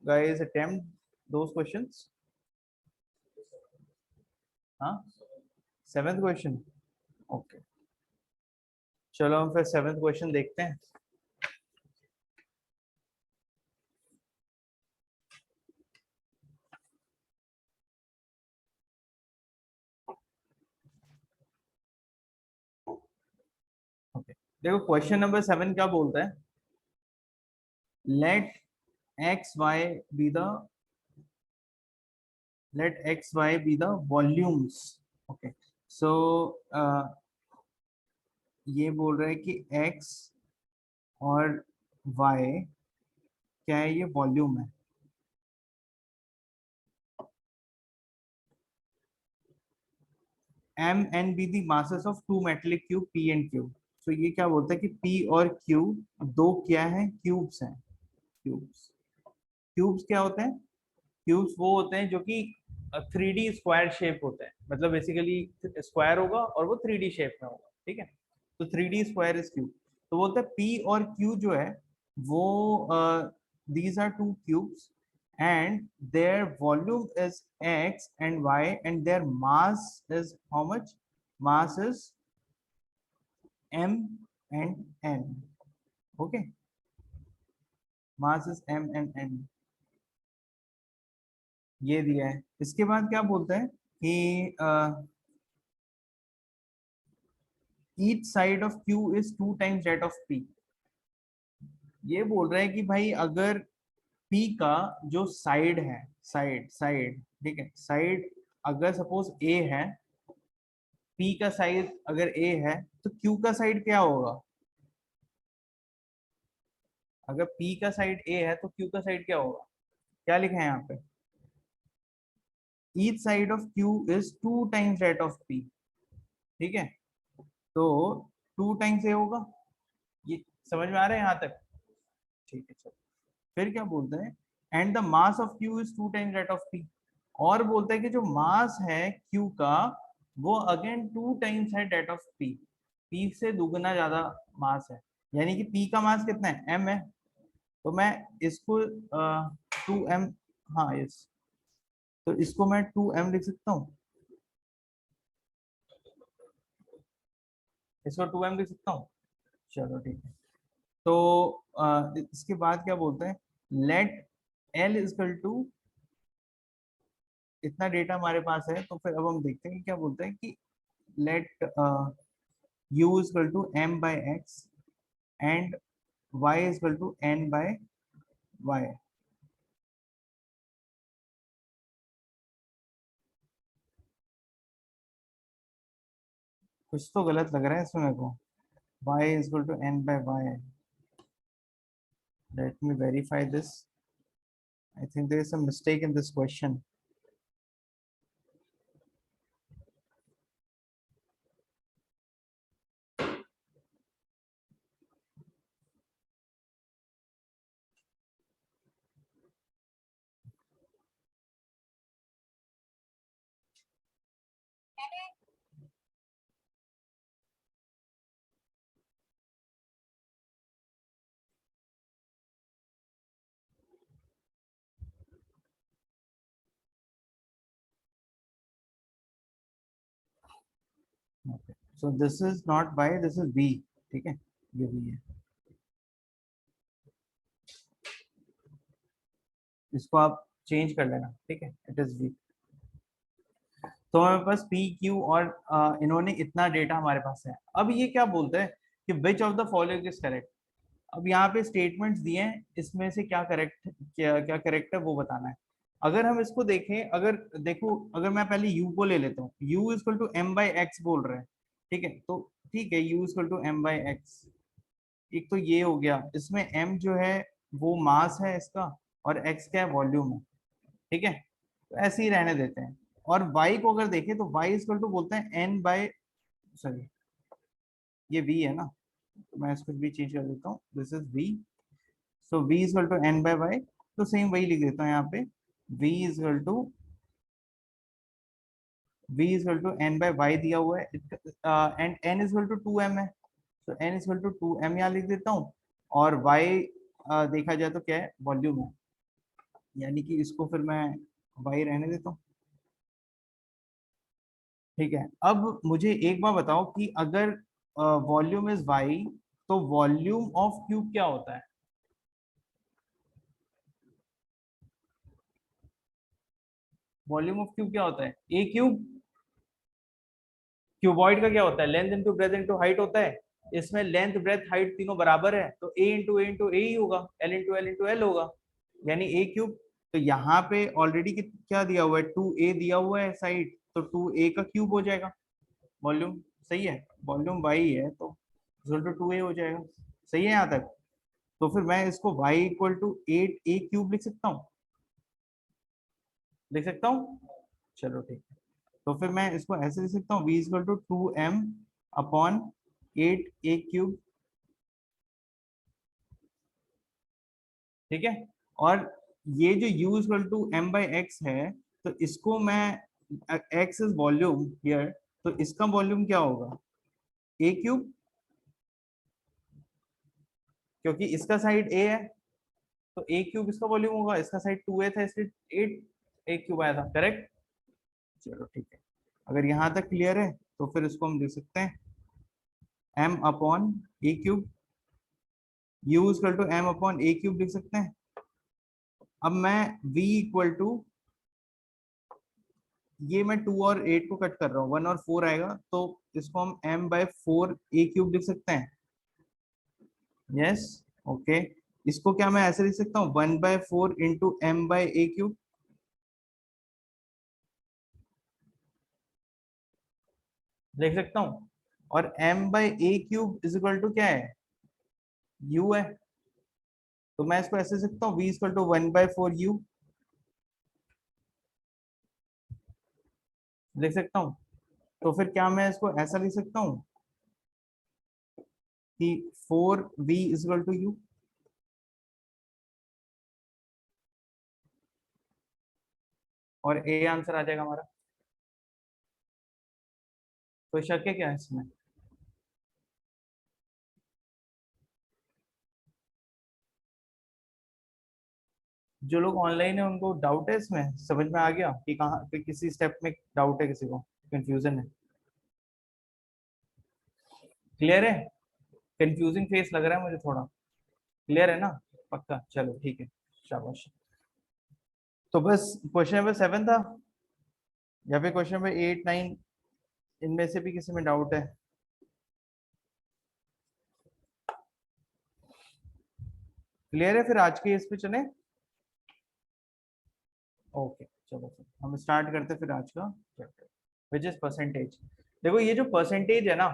guys attempt those questions? हाँ, 7th question. Okay, चलो हम फिर 7th क्वेश्चन देखते हैं। ओके, देखो क्वेश्चन नंबर 7 क्या बोलता है, let X Y be the volumes. Okay, so ये बोल रहा है कि x और y क्या है, ये वॉल्यूम है। m and b the masses of two metallic cube p and q। तो ये क्या बोलता है कि p और q दो क्या है, क्यूब्स हैं। क्यूब्स, क्यूब्स क्या होते हैं? क्यूब्स वो होते हैं जो कि 3D स्क्वायर शेप होते हैं, मतलब बेसिकली स्क्वायर होगा और वो 3D शेप में होगा, ठीक है। तो 3D स्क्वायर इज क्यूब। तो बोलते हैं p और q जो है वो these are two cubes and their volume is x and y and their mass is how much? Mass is m and n. Okay, mass is m and n, ये दिया है। इसके बाद क्या बोलते हैं कि each side of q is 2 times that of p। ये बोल रहा है कि भाई अगर P का जो साइड है, साइड साइड ठीक है, साइड अगर सपोज A है, P का साइड अगर A है तो Q का साइड क्या होगा? अगर P का साइड A है तो Q का साइड क्या होगा? क्या लिखा है यहाँ पे? Each side of Q is 2 times that of P, ठीक है। तो 2 टाइम्स A होगा, ये समझ में आ रहा है यहाँ तक? ठीक है, चलो फिर क्या बोलते हैं, and the mass of Q is 2 times that of P। और बोलता है कि जो मास है Q का वो अगेन 2 टाइम्स है डेट ऑफ P। P से दुगना ज्यादा मास है, यानी कि P का मास कितना है, M है। तो मैं इसको 2m, हाँ यस, तो इसको मैं 2m लिख सकता हूँ, इसको 2m लिख सकता हूँ। चलो ठीक है, तो इसके बाद क्या बोलते हैं, लेट L इजकल टू, इतना डेटा हमारे पास है तो फिर अब हम देखते हैं कि क्या बोलते हैं कि late u is equal to m by x and y is equal to n by y। कुछ तो गलत लग रहा है इसमें मेरे को, y is equal to n by y। Let me verify this. I think there is some mistake in this question. Okay. So this is not y, this is v, ठीक है, ये v है। इसको आप चेंज कर लेना, ठीक है, इट इज v। तो हमारे पास p q और इन्होंने इतना डेटा हमारे पास है। अब ये क्या बोलते हैं कि विच of the following is correct. अब यहाँ पे स्टेटमेंट्स दिए हैं, इसमें से क्या करेक्ट, क्या करेक्ट है वो बताना है। अगर हम इसको देखें, अगर देखो, अगर मैं पहले u को ले लेता हूँ, u is equal to m by X बोल रहे हैं, ठीक है, तो ठीक है, u is equal to m by X. एक तो ये हो गया, इसमें m जो है वो मास है इसका और x क्या है, वॉल्यूम है, ठीक है, तो ऐसे ही रहने देते हैं। और y को अगर देखें तो y इज इक्वल टू बोलते हैं n बाई, सॉरी ये v है ना, तो मैं इसको भी चेंज कर देता हूँ, this is v। So v is equal to n by y, तो सेम वही लिख देता हूँ यहाँ पे, v is equal to n by y दिया हुआ है, and n is equal to 2m है, तो n is equal to 2m यहाँ लिख देता हूँ। और y देखा जाए तो क्या है, वॉल्यूम है। यानी कि इसको फिर मैं y रहने देता हूँ। ठीक है, अब मुझे एक बार बताओ कि अगर वॉल्यूम इज y, तो वॉल्यूम ऑफ क्यूब क्या होता है? वॉल्यूम ऑफ क्यूब क्या होता है? ए क्यूब। क्यूबॉइड का क्या होता है? Length into breadth into height होता है। इसमें लेंथ ब्रेथ हाइट तीनों बराबर है, तो ए इंटू ए ही होगा, एल इंटू एल होगा, यानी ए क्यूब। तो यहाँ पे ऑलरेडी क्या दिया हुआ है? 2a दिया हुआ है साइड, तो 2a का क्यूब हो जाएगा वॉल्यूम। सही है, वॉल्यूम y है तो इक्वल टू 2a हो जाएगा। सही है यहाँ तक? तो फिर मैं इसको y equal to 8a cube लिख सकता हूँ, लिख सकता हूँ। चलो ठीक है, तो फिर मैं इसको ऐसे लिख सकता हूँ, v equal to 2m upon 8a cube. ठीक है, और ये जो u equal to m by X है, तो इसको मैं, x इज वॉल्यूम हियर, तो इसका वॉल्यूम क्या होगा? a क्यूब, क्योंकि इसका साइड a है, तो a क्यूब इसका वॉल्यूम होगा, इसका साइड 2a था इसलिए 8 a क्यूब आया था। करेक्ट? चलो ठीक है, अगर यहाँ तक क्लियर है तो फिर इसको हम लिख सकते हैं m upon a cube, u equal to m upon a cube लिख सकते हैं। अब मैं v इक्वल टू, ये मैं 2 और 8 को कट कर रहा हूँ, 1 और 4 आएगा, तो इसको हम m बाय 4 a क्यूब लिख सकते हैं। Yes, okay. इसको क्या मैं ऐसे लिख सकता हूँ, 1 by 4 into m by a cube, लिख सकता हूँ। और m by a cube is equal to क्या है? u है, तो मैं इसको ऐसे लिख सकता हूँ, v equal to 1 by 4 u, लिख सकता हूँ। तो फिर क्या मैं इसको ऐसा लिख सकता हूँ कि 4v is equal to u? और a आंसर आ जाएगा हमारा। कोई शक है क्या इसमें? जो लोग ऑनलाइन है उनको डाउट है इसमें? समझ में आ गया कि कहाँ कि किसी स्टेप में डाउट है, किसी को कंफ्यूजन है? क्लियर है? कंफ्यूजिंग फेस लग रहा है मुझे थोड़ा। क्लियर है ना? पक्का? चलो ठीक है, शाबाश। तो बस क्वेश्चन नंबर 7 था, या फिर क्वेश्चन नंबर 8 9, इनमें से भी किसी में डाउट है? क्लियर है? फिर आज के इस पे चले। ओके, चलो फिर हम स्टार्ट करते फिर आज का चैप्टर, विच इज परसेंटेज। देखो ये जो परसेंटेज है ना,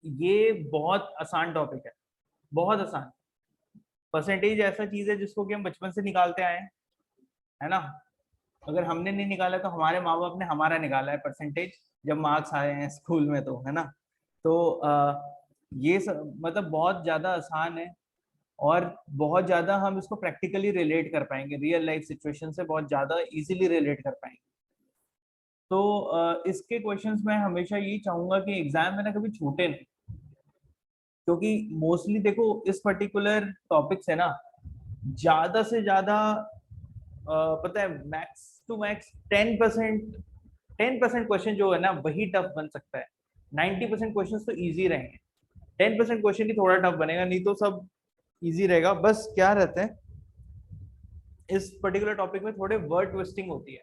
ये बहुत आसान टॉपिक है, बहुत आसान। परसेंटेज ऐसा चीज है जिसको कि हम बचपन से निकालते आए हैं, है ना? अगर हमने नहीं निकाला तो हमारे माँ बाप ने हमारा निकाला है परसेंटेज, जब मार्क्स आए हैं स्कूल में, तो है ना? तो ये मतलब बहुत ज्यादा आसान है, और बहुत ज्यादा हम इसको प्रैक्टिकली रिलेट कर पाएंगे, रियल लाइफ सिचुएशन से बहुत ज्यादा इजीली रिलेट कर पाएंगे। तो इसके क्वेश्चंस में हमेशा यही चाहूंगा कि एग्जाम में ना कभी छूटे नहीं, क्योंकि मोस्टली देखो इस पर्टिकुलर टॉपिक से ना ज्यादा से ज्यादा पता है, मैक्स टू मैक्स 10% क्वेश्चन जो है ना वही टफ बन सकता है। 90% क्वेश्चन तो इजी रहेंगे, 10% क्वेश्चन ही थोड़ा टफ बनेगा, नहीं तो सब इजी रहेगा। बस क्या रहता है इस पर्टिकुलर टॉपिक में, थोड़े वर्ड ट्विस्टिंग होती है,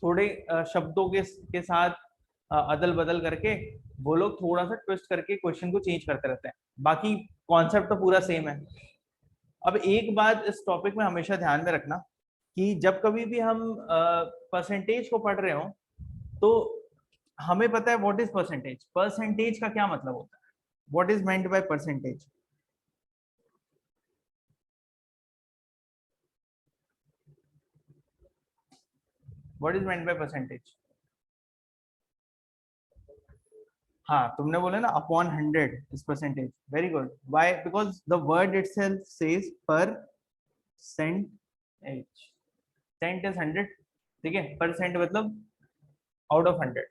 थोड़े शब्दों के साथ अदल बदल करके वो लोग थोड़ा सा ट्विस्ट करके क्वेश्चन को चेंज करते रहते हैं, बाकी कॉन्सेप्ट तो पूरा सेम है। अब एक बात इस टॉपिक में हमेशा ध्यान में रखना, कि जब कभी भी हम परसेंटेज को पढ़ रहे हो, तो हमें पता है व्हाट इज परसेंटेज, परसेंटेज का क्या मतलब होता है, what is meant by percentage. What is meant by percentage? हाँ, तुमने बोला ना upon 100 is percentage, very good. Why? Because the word itself says पर सेंटेज, सेंट इज 100, ठीक है, परसेंट मतलब out of 100।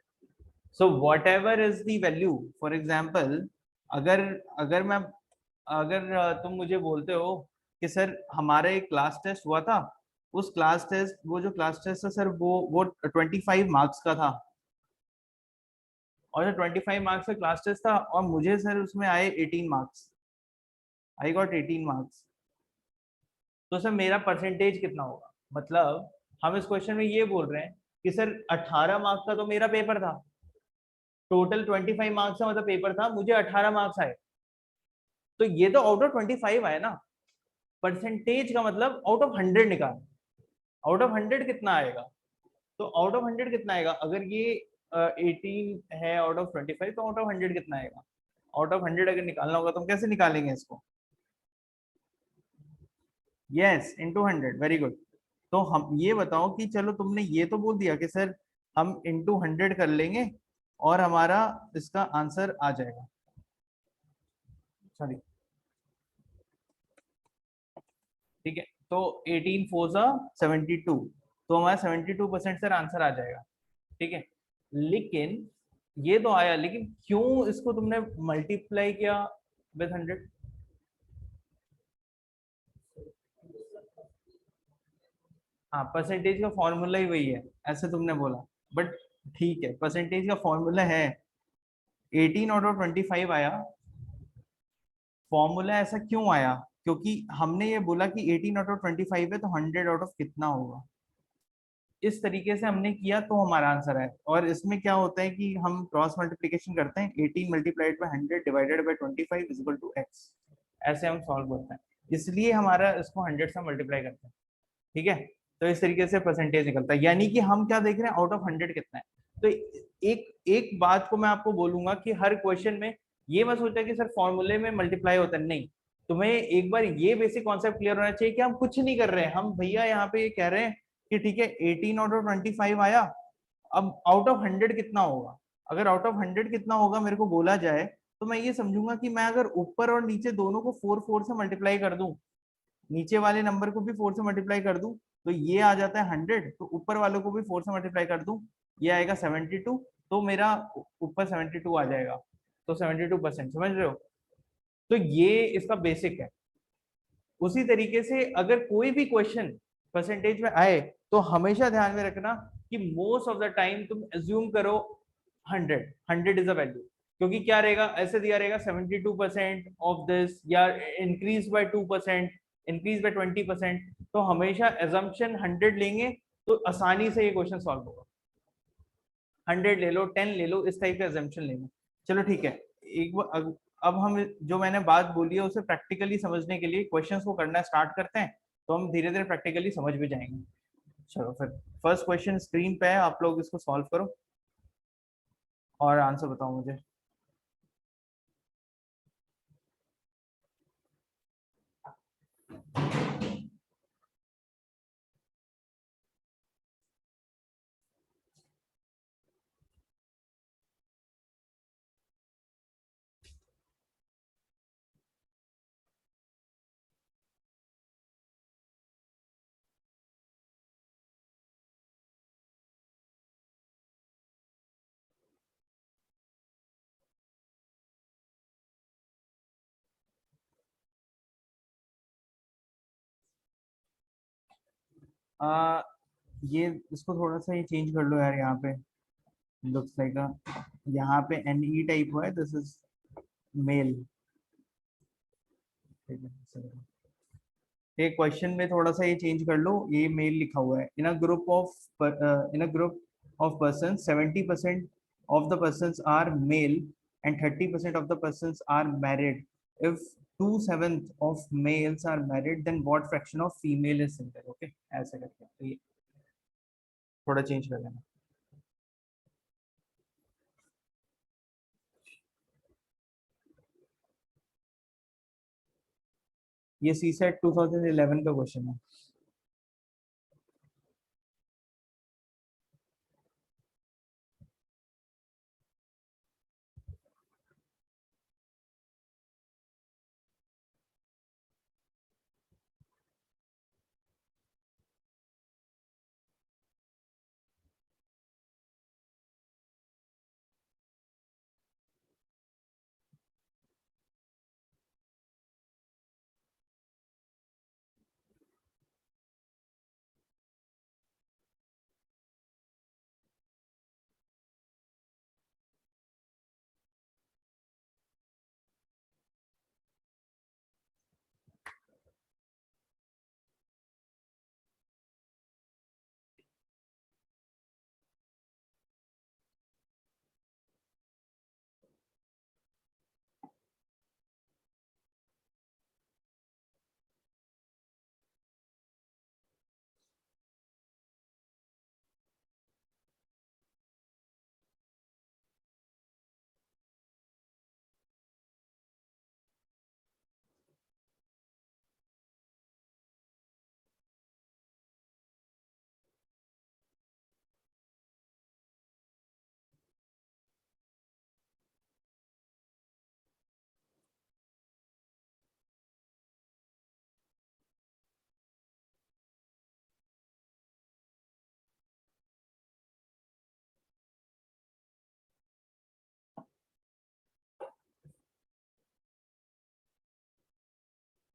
So what ever is the value, for example, अगर अगर मैं अगर तुम मुझे बोलते हो कि सर हमारा एक क्लास टेस्ट हुआ था, उस क्लास टेस्ट, वो जो क्लास टेस्ट था सर वो 25 मार्क्स का था, और जो 25 मार्क्स का क्लास टेस्ट था और मुझे सर उसमें आए 18 मार्क्स, आई गॉट 18 मार्क्स। तो सर मेरा परसेंटेज कितना होगा? मतलब हम इस क्वेश्चन में ये बोल रहे हैं कि सर 18 मार्क्स का तो मेरा पेपर था, टोटल 25 मार्क्स का मतलब पेपर था, मुझे 18 मार्क्स आए, तो ये तो आउट ऑफ 25 आए ना। परसेंटेज का मतलब आउट ऑफ 100 निकाल, आउट ऑफ 100 कितना आएगा? तो आउट ऑफ 100 कितना आएगा? अगर ये 18 है आउट ऑफ 25, तो आउट ऑफ 100 कितना आएगा? आउट ऑफ 100 अगर निकालना होगा तो हम कैसे निकालेंगे इसको? Yes, into 100, very good. तो हम ये बताओ कि चलो तुमने ये तो बोल दिया कि सर हम इनटू 100 कर लेंगे और हमारा इसका आंसर आ जाएगा, सॉरी, ठीक है। तो 18 फोर 72, तो हमारा 72% सर आंसर आ जाएगा, ठीक है। लेकिन ये तो आया, लेकिन क्यों इसको तुमने मल्टीप्लाई किया विद 100? हाँ, परसेंटेज का फॉर्मूला ही वही है, ऐसे तुमने बोला, बट ठीक है, परसेंटेज का फॉर्मूला है। 18 आउट ऑफ 25 आया, फॉर्मूला ऐसा क्यों आया? क्योंकि हमने ये बोला कि 18 आउट ऑफ 25 है, तो 100 आउट ऑफ कितना होगा, इस तरीके से हमने किया तो हमारा आंसर है। और इसमें क्या होता है कि हम क्रॉस मल्टीप्लीकेशन करते हैं, 18 multiplied by 100 divided by 25 is equal to X, ऐसे हम सॉल्व करते हैं, इसलिए हमारा इसको 100 से मल्टीप्लाई करते हैं, ठीक है। तो इस तरीके से परसेंटेज निकलता है, यानी कि हम क्या देख रहे हैं, आउट ऑफ 100 कितना है। तो एक एक बात को मैं आपको बोलूंगा कि हर क्वेश्चन में ये मत सोचा कि सर फॉर्मूले में मल्टीप्लाई होता है, नहीं। तुम्हें एक बार ये बेसिक कॉन्सेप्ट क्लियर होना चाहिए कि हम कुछ नहीं कर रहे हैं, हम भैया यहाँ पे ये कह रहे हैं कि ठीक है 18 आउट ऑफ 25 आया, अब आउट ऑफ 100 कितना होगा। अगर आउट ऑफ 100 कितना होगा मेरे को बोला जाए, तो मैं ये समझूंगा कि मैं अगर ऊपर और नीचे दोनों को 4 से मल्टीप्लाई कर दूं, नीचे वाले नंबर को भी 4 से मल्टीप्लाई कर दूं, तो ये आ जाता है 100, तो ऊपर वालों को भी 4 से मल्टीप्लाई कर दूं, ये आएगा 72, तो मेरा ऊपर 72 आ जाएगा, तो 72% समझ रहे हो। तो ये इसका बेसिक है। उसी तरीके से अगर कोई भी क्वेश्चन परसेंटेज में आए, तो हमेशा ध्यान में रखना कि मोस्ट ऑफ द टाइम तुम एज्यूम करो 100, 100 इज अ वैल्यू, क्योंकि क्या रहेगा, ऐसे दिया रहेगा 72% ऑफ दिस, या इंक्रीज बाय 2%, इंक्रीज बाय 20%, तो हमेशा एजम्पशन 100 लेंगे, तो आसानी से ये क्वेश्चन सॉल्व होगा। 100 ले लो, 10 ले लो, इस टाइप का एजम्पशन लेना। चलो ठीक है, एक बार अब हम जो मैंने बात बोली है उसे प्रैक्टिकली समझने के लिए क्वेश्चंस को करना स्टार्ट करते हैं, तो हम धीरे धीरे प्रैक्टिकली समझ भी जाएंगे। चलो फिर, फर्स्ट क्वेश्चन स्क्रीन पे है, आप लोग इसको सॉल्व करो और आंसर बताओ मुझे। आ, ये इसको थोड़ा सा ये चेंज कर लो यार, यहाँ पे लुक्स लाइक यहाँ पे एन ई टाइप हुआ है, दिस इज मेल, ठीक है। ये क्वेश्चन में थोड़ा सा ये चेंज कर लो, ये मेल लिखा हुआ है, in a group of person 70% of the persons are male and 30% of the persons are married. If 2/7 of males are married, then what fraction of female is single? Okay, ऐसे करके तो ये थोड़ा चेंज कर लेना। ये सी सेट 2011 का question है।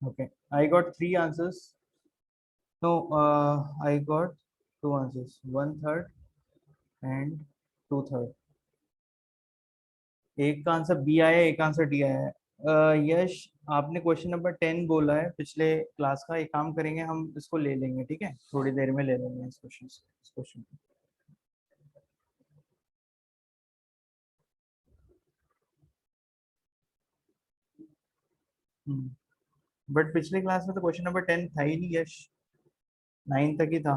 Okay, I got three answers. No, I got two answers. One third and two third. एक का आंसर बी आया है, एक आंसर डी आया है। यश, आपने क्वेश्चन नंबर 10 बोला है पिछले क्लास का। एक काम करेंगे, हम इसको ले लेंगे, ठीक है, थोड़ी देर में ले लेंगे इस क्वेश्चन को। बट पिछले क्लास में तो क्वेश्चन नंबर 10 था ही नहीं यश, 9 तक ही था।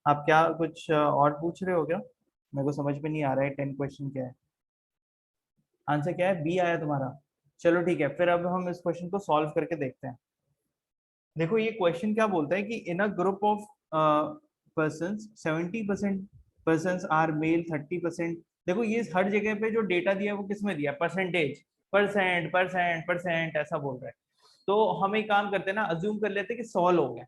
आप क्या कुछ और पूछ रहे हो क्या? मेरे को समझ में नहीं आ रहा है 10 क्वेश्चन क्या है। आंसर क्या है? बी आया तुम्हारा। चलो ठीक है, फिर अब हम इस क्वेश्चन को सॉल्व करके देखते हैं। देखो ये क्वेश्चन क्या बोलता है कि in a group of person 70% person are male, 30%। देखो ये हर जगह पे जो डेटा दिया है वो किस में दिया है? परसेंटेज, परसेंट परसेंट परसेंट ऐसा बोल रहा है। तो हम एक काम करते हैं ना, अज्यूम कर लेते हैं कि 100 लोग हैं।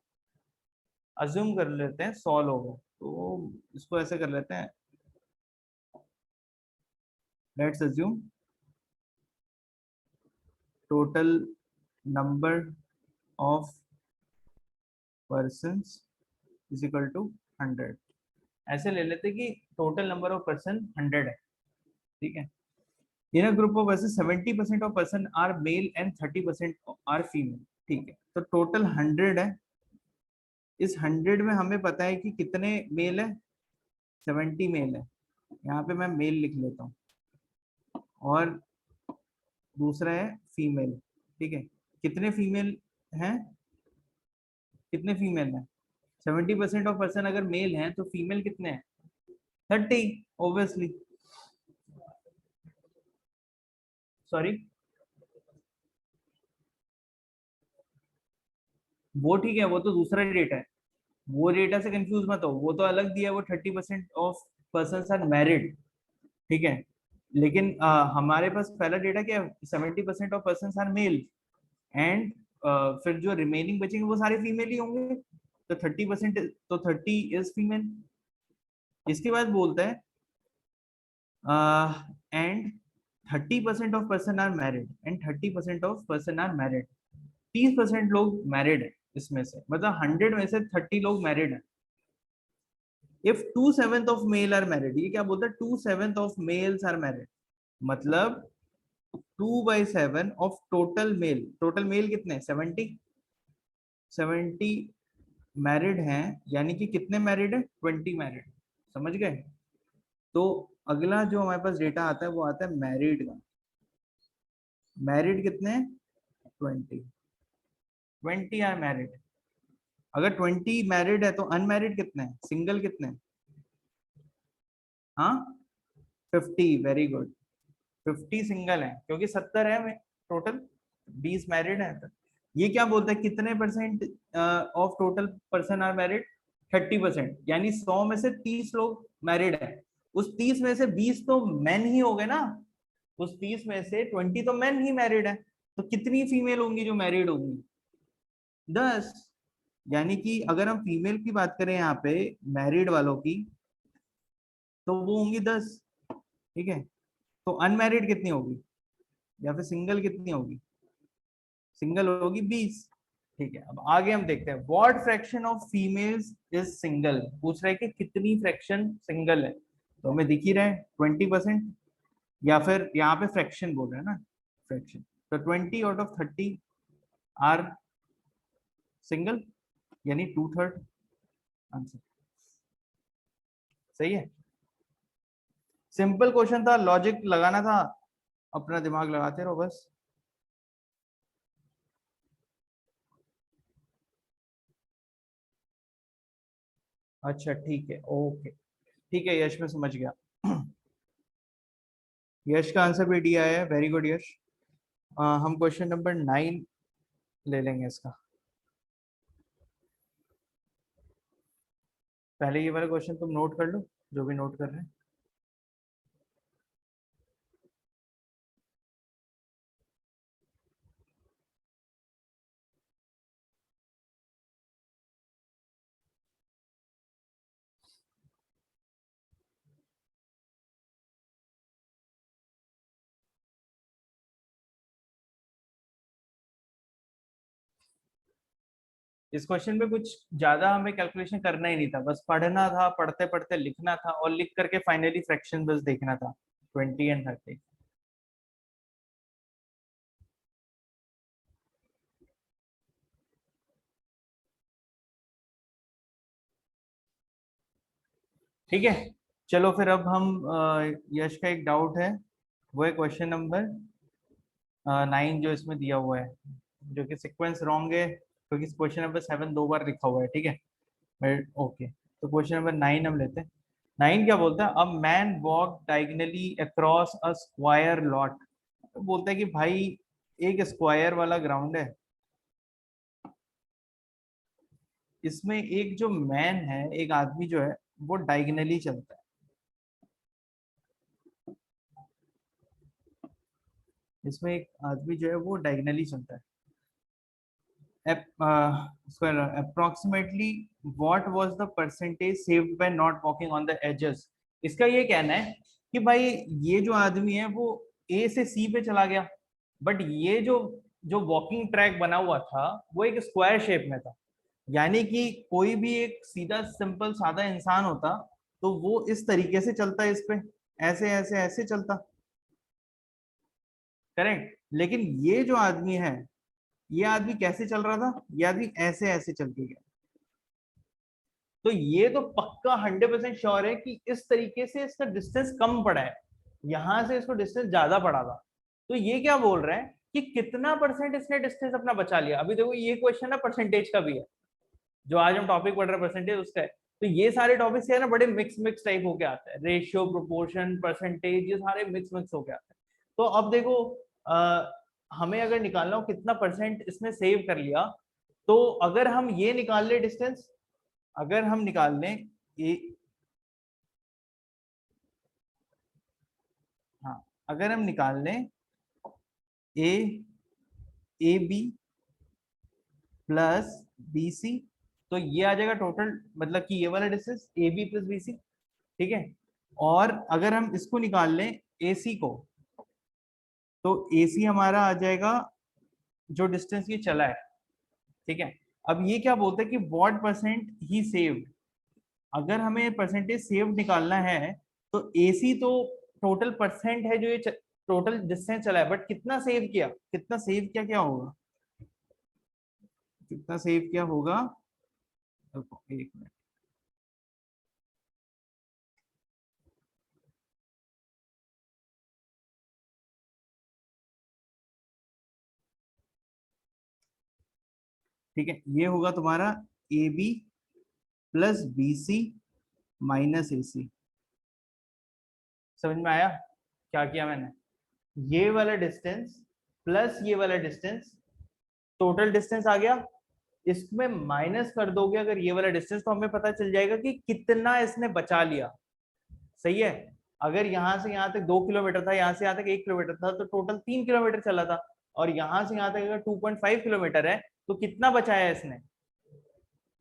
अज्यूम कर लेते हैं 100 लोग हैं, तो इसको ऐसे कर लेते हैं। Let's assume total number of persons is equal to 100। ऐसे ले लेते कि टोटल नंबर ऑफ पर्सन 100 है, ठीक है। In a group of person 70% of person are male and 30% are female, ठीक है। तो टोटल 100 है। इस 100 में हमें पता है कि कितने मेल है, 70 मेल है। यहाँ पे मैं मेल लिख लेता हूँ, और दूसरा है फीमेल, ठीक है। कितने फीमेल हैं? कितने फीमेल हैं? 70% ऑफ पर्सन अगर मेल हैं तो फीमेल कितने हैं? 30, ऑब्वियसली। सॉरी, वो ठीक है, वो तो दूसरा डेटा है। वो डेटा से कंफ्यूज मत हो, वो तो अलग दिया है, वो 30% ऑफ पर्सन आर मैरिड, ठीक है। लेकिन हमारे पास पहला डेटा क्या है? 70% of person are male, and फिर जो रिमेनिंग बचेंगे वो सारे फीमेल ही होंगे। तो 30%, तो 30 इज फीमेल। इसके बाद बोलता है and 30% of person are married, and 30% of person are married. 30% लोग मैरिड है इसमें से, मतलब 100 में से 30 लोग मैरिड है। If 2/7 of male are married, ये क्या बोलता है? 2/7 ऑफ मेल्स आर मैरिड, मतलब 2/7 of total male. Total male कितने? 70। 70 मैरिड हैं, यानी कि कितने मैरिड है? 20 मैरिड। समझ गए? तो अगला जो हमारे पास डेटा आता है वो आता है मैरिड का। मैरिड कितने हैं? 20। 20 आर मैरिड। अगर 20 मैरिड है तो अनमैरिड कितने हैं? सिंगल कितने हैं? हाँ, 50, वेरी गुड। 50 सिंगल है, क्योंकि 70 है टोटल, 20 मैरिड है। तो ये क्या बोलता है? कितने percent of total person are married? 30%, यानी 100 में से 30 लोग मैरिड है। उस 30 में से 20 तो मैन ही हो गए ना। उस 30 में से 20 तो मैन ही मैरिड है। तो कितनी फीमेल होंगी जो मैरिड होंगी? 10। यानी कि अगर हम फीमेल की बात करें यहाँ पे, मैरिड वालों की, तो वो होंगी 10, ठीक है। तो अनमैरिड कितनी होगी, या फिर सिंगल कितनी होगी? सिंगल होगी 20, ठीक है। अब आगे हम देखते हैं, what fraction of females is single. पूछ रहा है कि कितनी फ्रैक्शन सिंगल है। तो हमें दिख ही रहा है 20%, या फिर यहाँ पे फ्रैक्शन बोल रहे हैं ना, फ्रैक्शन। तो 20 आउट ऑफ 30 आर सिंगल, यानी 2/3 आंसर। सही है। सिंपल क्वेश्चन था, लॉजिक लगाना था, अपना दिमाग लगाते रहो बस। अच्छा ठीक है, ओके, ठीक है यश, मैं समझ गया। यश का आंसर भी डी आया है, वेरी गुड यश। हम क्वेश्चन नंबर 9 ले लेंगे इसका। पहले ये वाला क्वेश्चन तुम नोट कर लो, जो भी नोट कर रहे हैं। इस क्वेश्चन में कुछ ज्यादा हमें कैलकुलेशन करना ही नहीं था, बस पढ़ना था, पढ़ते पढ़ते लिखना था और लिख करके फाइनली फ्रैक्शन बस देखना था 20 एंड 30। ठीक है, चलो फिर अब हम यश का एक डाउट है, वो है क्वेश्चन नंबर 9 जो इसमें दिया हुआ है, जो कि सीक्वेंस रॉन्ग है क्योंकि क्वेश्चन नंबर 7 दो बार लिखा हुआ है। ठीक है, ओके, तो क्वेश्चन नंबर 9 हम लेते हैं। 9 क्या बोलता है, a man walk diagonally across a square lot. बोलता है कि भाई एक स्क्वायर वाला ग्राउंड है, इसमें एक जो मैन है, एक आदमी जो है वो डायगनली चलता है, इसमें एक आदमी जो है वो डायगनली चलता है। approximately what was the percentage saved by not walking on the edges। इसका ये कहना है कि भाई ये जो आदमी है वो ए से सी पे चला गया, बट ये जो जो वॉकिंग ट्रैक बना हुआ था वो एक स्क्वायर शेप में था, यानी कि कोई भी एक सीधा सिंपल सादा इंसान होता तो वो इस तरीके से चलता है, इस पे ऐसे ऐसे ऐसे चलता, करेक्ट। लेकिन ये जो आदमी है, ये आदमी कैसे चल रहा था, ये आदमी ऐसे ऐसे चल के गया। तो ये तो पक्का 100% श्योर है कि इस तरीके से इसका डिस्टेंस कम पड़ा है, यहां से इसको डिस्टेंस ज्यादा पड़ा था। तो ये क्या बोल रहे हैं कि कितना परसेंट इसने डिस्टेंस अपना बचा लिया। अभी देखो ये क्वेश्चन ना परसेंटेज का भी है, जो आज हम टॉपिक पढ़ रहे हैं परसेंटेज उसका है। तो ये सारे टॉपिक्स है ना बड़े मिक्स मिक्स टाइप होके आते हैं, रेशियो, प्रोपोर्शन, परसेंटेज, ये सारे मिक्स मिक्स होके आते हैं। तो अब देखो हमें अगर निकालना हो कितना परसेंट इसने सेव कर लिया, तो अगर हम ये निकाल ले डिस्टेंस, अगर हम निकाल लें ए, हाँ, अगर हम निकाल लें A A B plus B C, तो ये आ जाएगा टोटल, मतलब कि ये वाला distance A B plus B C. ठीक है, और अगर हम इसको निकाल लें ए सी को, तो ए सी हमारा आ जाएगा जो डिस्टेंस ये चला है। ठीक है, अब ये क्या बोलते हैं कि व्हाट परसेंट ही सेव्ड। अगर हमें परसेंटेज सेव्ड निकालना है तो ए सी तो टोटल परसेंट है जो ये टोटल डिस्टेंस चला है, बट कितना सेव किया, कितना सेव किया, क्या होगा, कितना सेव किया होगा, एक मिनट। ठीक है, ये होगा तुम्हारा A B plus B C minus A C. समझ में आया क्या किया मैंने, ये वाला डिस्टेंस प्लस ये वाला डिस्टेंस, टोटल डिस्टेंस आ गया, इसमें माइनस कर दोगे अगर ये वाला डिस्टेंस, तो हमें पता चल जाएगा कि कितना इसने बचा लिया। सही है, अगर यहाँ से यहाँ तक 2 किलोमीटर था, यहाँ से यहाँ तक 1 किलोमीटर था, तो टोटल 3 किलोमीटर चला था। और यहाँ से यहाँ तक अगर 2.5 किलोमीटर है, तो कितना बचाया इसने,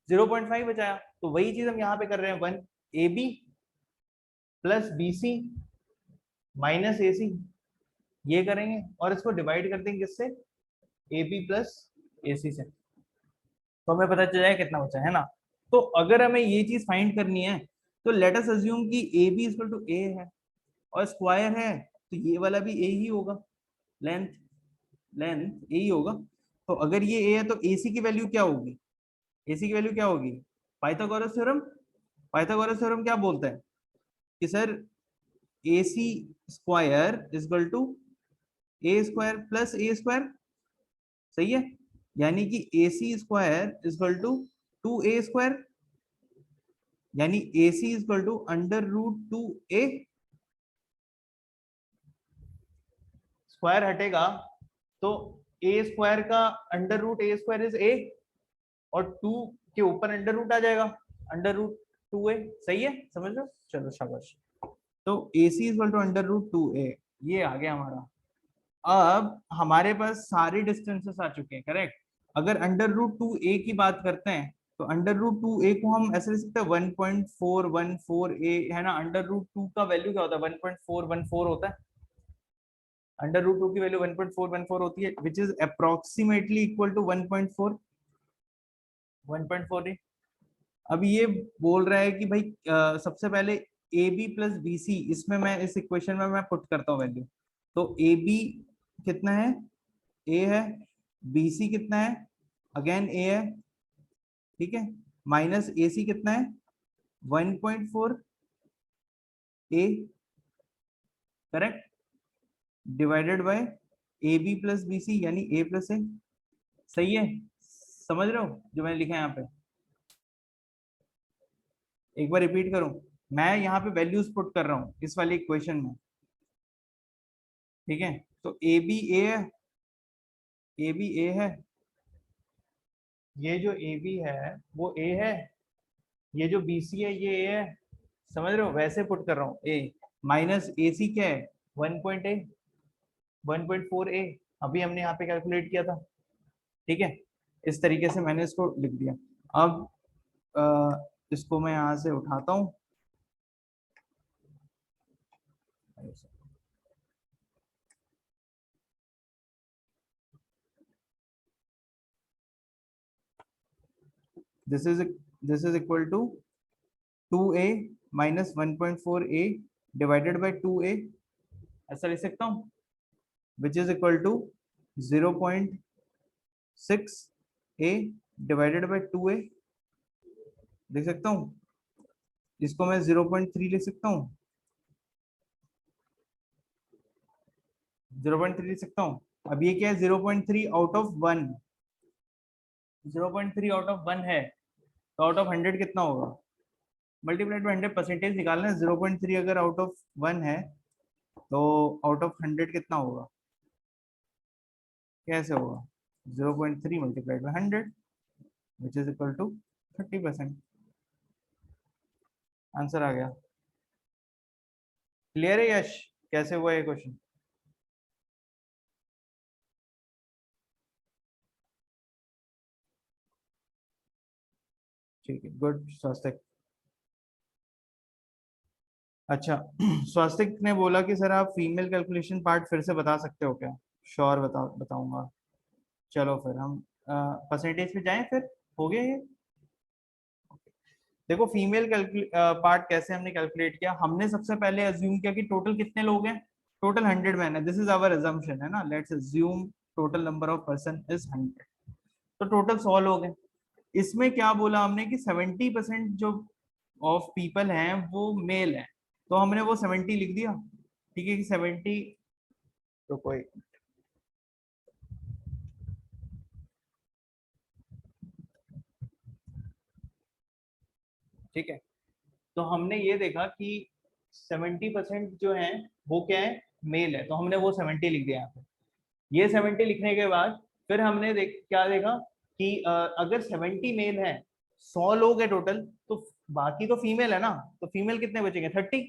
0.5 बचाया। तो वही चीज हम यहाँ पे कर रहे हैं, 1 AB plus BC minus AC, ये करेंगे और इसको डिवाइड कर देंगे किससे, AB प्लस AC से, तो हमें पता चल जाएगा कितना बचा है ना। तो अगर हमें ये चीज फाइंड करनी है, तो लेट अस अज्यूम कि AB इक्वल टू A है और स्क्वायर है, तो ये वाला भी A ही होगा, लेंथ लेंथ A ही होगा। तो अगर ये A है तो AC की वैल्यू क्या होगी, AC की वैल्यू क्या होगी, पाइथागोरस थ्योरम। पाइथागोरस थ्योरम क्या बोलता है कि sir AC square equal to A square plus A square. सही है, यानी कि AC square equal to 2A square, यानी AC equal to under root 2A। Square हटेगा तो A स्क्वायर का under root A square is A, और 2 के ऊपर अंडर रूट आ जाएगा, अंडर रूट 2A। सही है, समझ लो, चलो शाबाश। तो AC equal to under root 2A, ये आ गया हमारा। अब हमारे पास सारे डिस्टेंसेस आ चुके हैं, करेक्ट। अगर अंडर रूट 2A की बात करते हैं, तो अंडर रूट 2A को हम ऐसे लिख सकते हैं 1.414A, है ना। अंडर रूट 2 का वैल्यू क्या होता है, 1.414 होता है। अंडर रूट 2 की वैल्यू 1.414 होती है, which is approximately equal to 1.4। 1.4 A. अब ये बोल रहा है कि भाई सबसे पहले A B plus B C, इसमें मैं इस इक्वेशन में मैं पुट करता हूँ वैल्यू। तो ए बी कितना है, ए है, बी सी कितना है, अगेन ए है, ठीक है, माइनस ए सी कितना है 1.4 A, correct, divided by A B plus B C यानी ए प्लस ए। सही है, समझ रहे हो जो मैंने लिखा है यहाँ पे? एक बार रिपीट करूं, मैं यहाँ पे वैल्यूज पुट कर रहा हूँ इस वाली इक्वेशन में, ठीक है। तो ए बी ए है, ए बी ए है, ये जो ए बी है वो ए है, ये जो बी सी है ये ए है, समझ रहे हो? वैसे पुट कर रहा हूँ, ए माइनस ए सी क्या है 1.4 ए, अभी हमने यहाँ पे कैलकुलेट किया था, ठीक है। इस तरीके से मैंने इसको लिख दिया। अब इसको मैं यहाँ से उठाता हूँ, this is equal to 2a minus 1.4a divided by 2a, ऐसा लिख सकता हूँ, which is equal to 0.6a divided by 2a, लिख सकता हूँ। इसको मैं 0.3 लिख सकता हूँ, 0.3 लिख सकता हूँ। अब ये क्या है, 0.3 आउट ऑफ 1, 0.3 आउट ऑफ 1 है, तो आउट ऑफ 100 कितना होगा, मल्टीप्लाइड बाय 100, परसेंटेज निकालना है। 0.3 अगर आउट ऑफ 1 है तो आउट ऑफ 100 कितना होगा, कैसे होगा, 0.3 multiplied by 100 which is equal to 30%। Answer आ गया। क्लियर है यश, कैसे हुआ ये क्वेश्चन? ठीक है, गुड स्वास्तिक। अच्छा स्वास्तिक ने बोला कि सर आप फीमेल कैलकुलेशन पार्ट फिर से बता सकते हो क्या? श्योर बताऊंगा। चलो फिर हम परसेंटेज पे जाएं फिर, हो गया ये। देखो फीमेल पार्ट कैसे हमने कैलकुलेट किया, हमने सबसे पहले अज्यूम किया कि टोटल कितने लोग हैं, टोटल 100 मैन है, दिस इज आवर अजम्पशन है ना, let's assume total number of person is 100, तो टोटल 100 लोग हैं। इसमें क्या बोला हमने कि 70% जो ऑफ पीपल हैं वो मेल हैं, तो हमने वो 70 लिख दिया, ठीक है कि 70, तो कोई, ठीक है। तो हमने ये देखा कि 70% जो है वो क्या है, मेल है, तो हमने वो 70 लिख दिया यहाँ पे। ये 70 लिखने के बाद फिर हमने क्या देखा कि अगर 70 मेल है, 100 लोग है टोटल, तो बाकी तो फीमेल है ना, तो फीमेल कितने बचेंगे 30,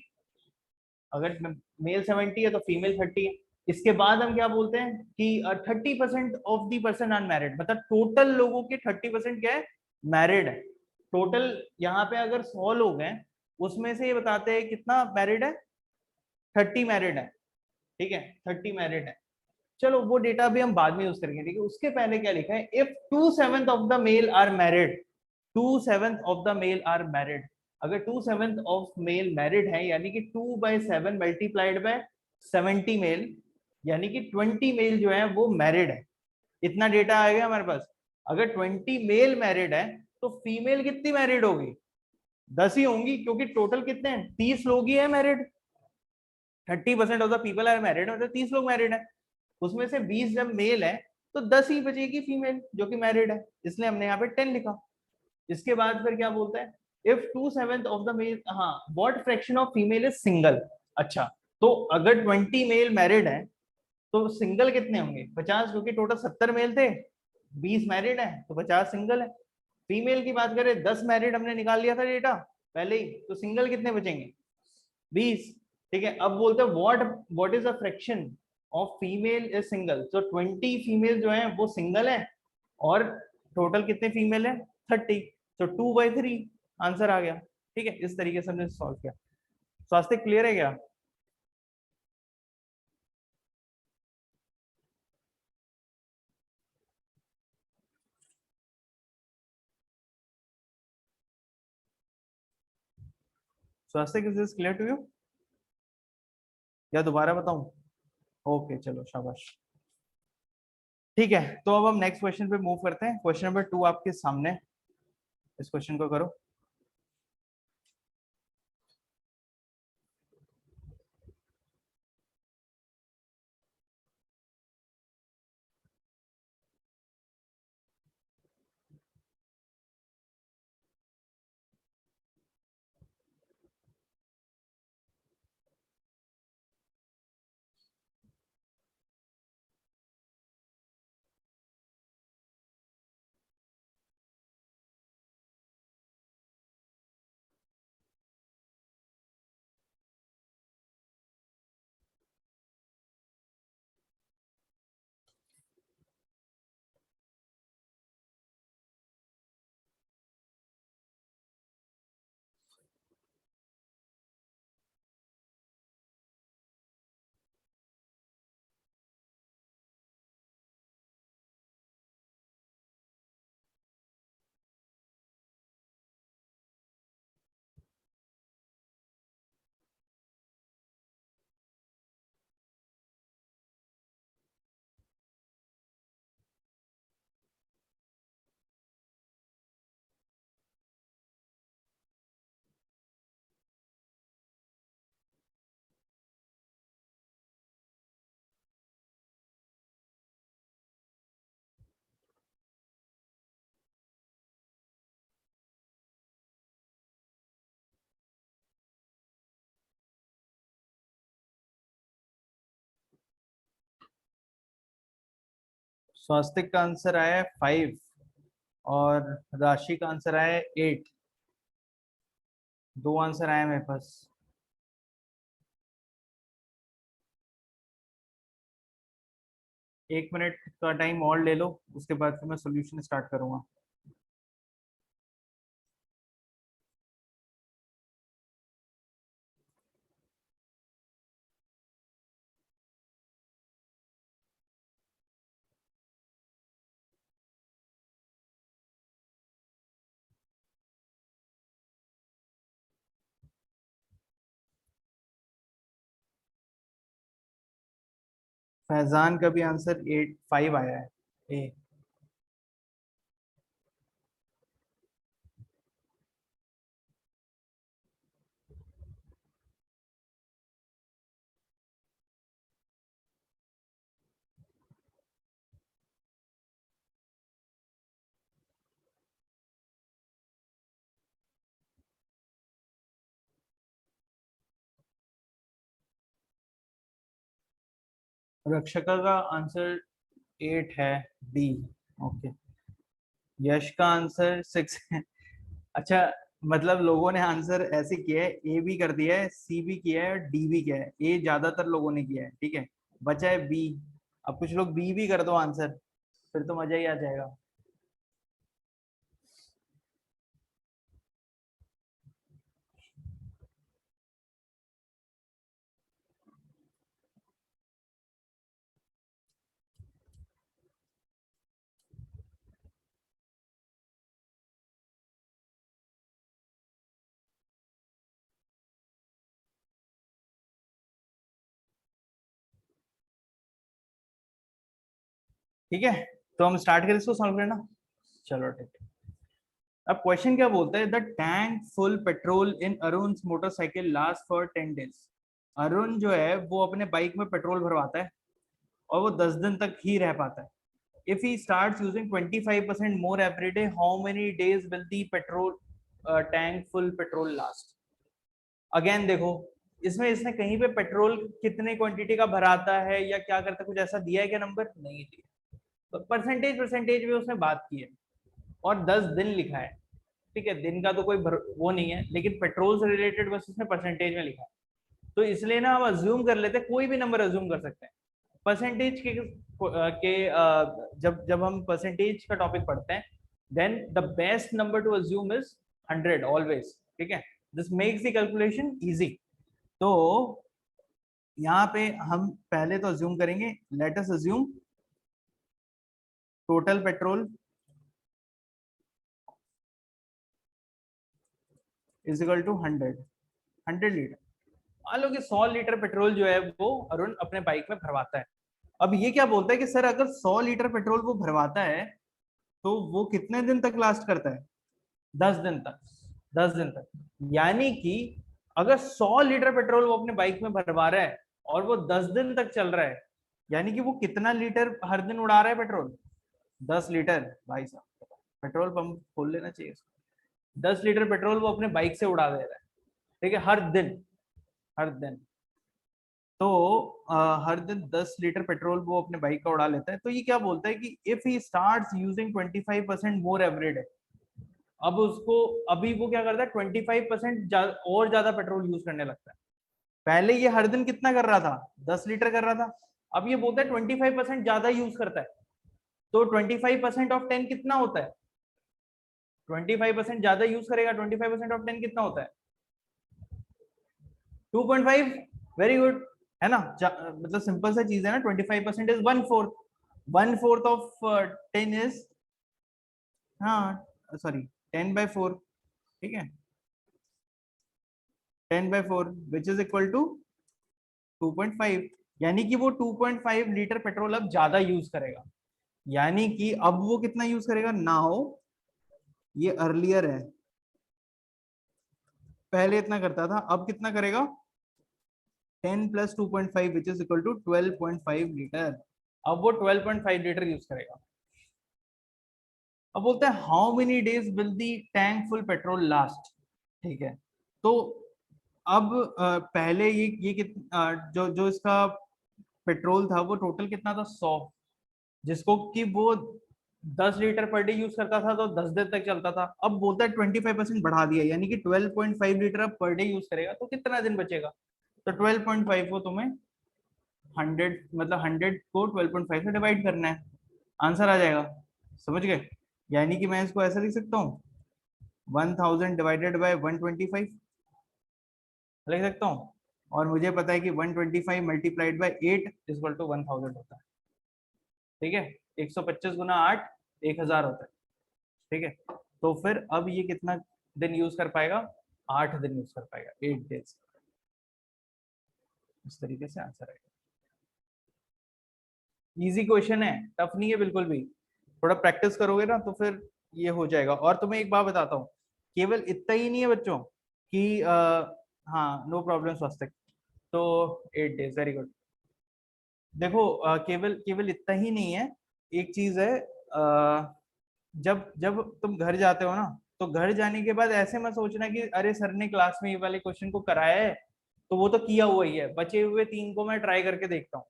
अगर मेल 70 है तो फीमेल 30 है। इसके बाद हम क्या बोलते हैं कि 30% ऑफ दी पर्सन अनमैरिड, मतलब टोटल लोगों के 30% क्या है, मैरिड है। टोटल यहाँ पे अगर 100 लोग हैं उसमें से ये बताते हैं कितना मैरिड है, 30 मैरिड है, ठीक है, 30 मैरिड है। चलो वो डेटा भी हम बाद में यूज करेंगे, ठीक है। उसके पहले क्या लिखा है, if 2/7 of the male are married, 2/7 of the male are married, अगर 2/7 ऑफ मेल मैरिड है यानी कि 2/7 मल्टीप्लाइड बाय 70 मेल, यानी कि 20 मेल जो है वो मैरिड है। इतना डेटा आ गया हमारे पास। अगर 20 मेल मैरिड है तो फीमेल कितनी मैरिड होगी, 10 ही होंगी, क्योंकि टोटल कितने हैं, 30 लोग ही है married. 30% of the people are married, मतलब 30 लोग मैरिड है, उसमें से 20 जब मेल है तो 10 ही बचेगी फीमेल जो कि मैरिड है, इसलिए हमने यहाँ पे 10 लिखा। इसके बाद फिर क्या बोलता है, इफ 2/7 ऑफ द मेल, हाँ, what fraction of female is single. अच्छा, तो अगर 20 मेल मैरिड है तो सिंगल कितने होंगे 50, क्योंकि टोटल 70 मेल थे, 20 मैरिड है तो 50 सिंगल है। फीमेल की बात करें, 10 मैरिड हमने निकाल लिया था डेटा पहले ही, तो सिंगल कितने बचेंगे 20, ठीक है। अब बोलते हैं what is the fraction of female is single, तो 20 फीमेल जो है वो सिंगल है और टोटल कितने फीमेल है 30, तो 2/3 आंसर आ गया, ठीक है। इस तरीके से हमने सॉल्व किया। स्वास्थ्य क्लियर है क्या? स्वास्थ्य is this clear to you या दोबारा बताऊं? ओके चलो शाबाश। ठीक है, तो अब हम नेक्स्ट क्वेश्चन पे मूव करते हैं। क्वेश्चन नंबर 2 आपके सामने, इस क्वेश्चन को करो। स्वास्तिक का आंसर आया है 5 और राशि का आंसर आया है 8। दो आंसर आए मेरे पास। एक मिनट का टाइम और ले लो, उसके बाद फिर मैं सोल्यूशन स्टार्ट करूंगा। फैजान का भी आंसर 5 आया है। ए। रक्षका का आंसर 8 है, बी। ओके। यश का आंसर 6 है। अच्छा, मतलब लोगों ने आंसर ऐसे किया है, ए भी कर दिया है, सी भी किया है और डी भी किया है। ए ज्यादातर लोगों ने किया है, ठीक है, बचा है बी। अब कुछ लोग बी भी कर दो आंसर, फिर तो मजा ही आ जाएगा। ठीक है, तो हम स्टार्ट करें इसको सॉल्व करना। चलो ठीक है। अब क्वेश्चन क्या बोलता है, the tank full petrol in Arun motorcycle last for 10 days। Arun जो है वो अपने बाइक में पेट्रोल भरवाता है और वो 10 दिन तक ही रह पाता है। If he start using 25% more every day, how many days will the petrol tank full petrol last. Again देखो, इसमें इसने कहीं पे पेट्रोल कितने क्वांटिटी का भराता है या क्या करता है, कुछ ऐसा दिया है क्या, नंबर नहीं दिया। तो परसेंटेज परसेंटेज में उसने बात की है और 10 दिन लिखा है। ठीक है, दिन का तो कोई वो नहीं है, लेकिन पेट्रोल से रिलेटेड बस उसने परसेंटेज में लिखा है। तो इसलिए ना हम अज्यूम कर लेते हैं, कोई भी नंबर अज्यूम कर सकते हैं। परसेंटेज जब जब हम परसेंटेज का टॉपिक पढ़ते हैं, then the best number to assume is 100 always. ठीक है, this makes the calculation easy. तो यहाँ पे हम पहले तो अज्यूम करेंगे, let us assume total petrol is equal to 100। 100 litre. मान लो कि 100 लीटर पेट्रोल जो है वो अरुण अपने बाइक में भरवाता है। अब ये क्या बोलता है कि सर अगर 100 लीटर पेट्रोल वो भरवाता है तो वो कितने दिन तक लास्ट करता है? 10 दिन तक। 10 दिन तक, यानी कि अगर 100 लीटर पेट्रोल वो अपने बाइक में भरवा रहा है और वो 10 दिन तक चल रहा है, यानी कि वो कितना लीटर हर दिन उड़ा रहा है पेट्रोल? 10 लीटर। भाई साहब पेट्रोल पंप खोल लेना चाहिए। 10 लीटर पेट्रोल वो अपने बाइक से उड़ा दे रहा है, ठीक है, हर दिन। हर दिन तो हर दिन 10 लीटर पेट्रोल वो अपने बाइक का उड़ा लेता है। तो ये क्या बोलता है कि if he starts using 25% more every day, अब उसको अभी वो क्या करता है 25% और ज्यादा पेट्रोल यूज करने लगता है। पहले ये हर दिन कितना कर रहा था? 10 लीटर कर रहा था। अब ये बोलता है 25% ज्यादा यूज करता है। तो 25% ऑफ 10 कितना होता है? 25% ज्यादा यूज करेगा, 25% ऑफ 10 कितना होता है? 2.5। वेरी गुड, है ना? मतलब सिंपल सा चीज है ना। 25% इज 1/4। 1/4 ऑफ 10 इज, हाँ सॉरी, 10/4। ठीक है, 10/4 विच इज इक्वल टू 2.5। यानी कि वो 2.5 लीटर पेट्रोल अब ज्यादा यूज करेगा। यानी कि अब वो कितना यूज करेगा? नाउ ये अर्लियर है, पहले इतना करता था, अब कितना करेगा? 10 + 2.5 which is equal to 12.5 litre. अब वो 12.5 लीटर यूज करेगा। अब बोलते हैं how many days will the tank full petrol last. ठीक है, तो अब पहले ये जो जो इसका पेट्रोल था वो टोटल कितना था? 100, जिसको कि वो 10 लीटर पर डे यूज करता था तो 10 दिन तक चलता था। अब बोलता है 25% बढ़ा दिया, यानी कि 12.5 लीटर अब पर डे यूज करेगा, तो कितना दिन बचेगा? तो 12.5 को तुम्हें 100, मतलब 100 को 12.5 से डिवाइड करना है, आंसर आ जाएगा। समझ गए? यानी कि मैं इसको ऐसा लिख सकता हूँ 1000 डिवाइडेड बाय 125 लिख सकता हूँ। और मुझे पता है कि 125 मल्टीप्लाइड बाय 8 इक्वल टू 1000 होता है। ठीक है, 125 गुना 8 1000 होता है। ठीक है, तो फिर अब ये कितना दिन यूज कर पाएगा? 8 दिन यूज कर पाएगा, 8 डेज। इस तरीके से आंसर आएगा। इजी क्वेश्चन है, टफ नहीं है बिल्कुल भी। थोड़ा प्रैक्टिस करोगे ना तो फिर ये हो जाएगा। और तुम्हें एक बात बताता हूँ, केवल इतना ही नहीं है बच्चों कि हाँ, नो प्रॉब्लम स्वास्थ्य। तो 8 डेज, वेरी गुड। देखो केवल केवल इतना ही नहीं है, एक चीज है, जब जब तुम घर जाते हो ना, तो घर जाने के बाद ऐसे मत सोचना कि अरे सर ने क्लास में ये वाले क्वेश्चन को कराया है तो वो तो किया हुआ ही है, बचे हुए 3 को मैं ट्राई करके देखता हूँ।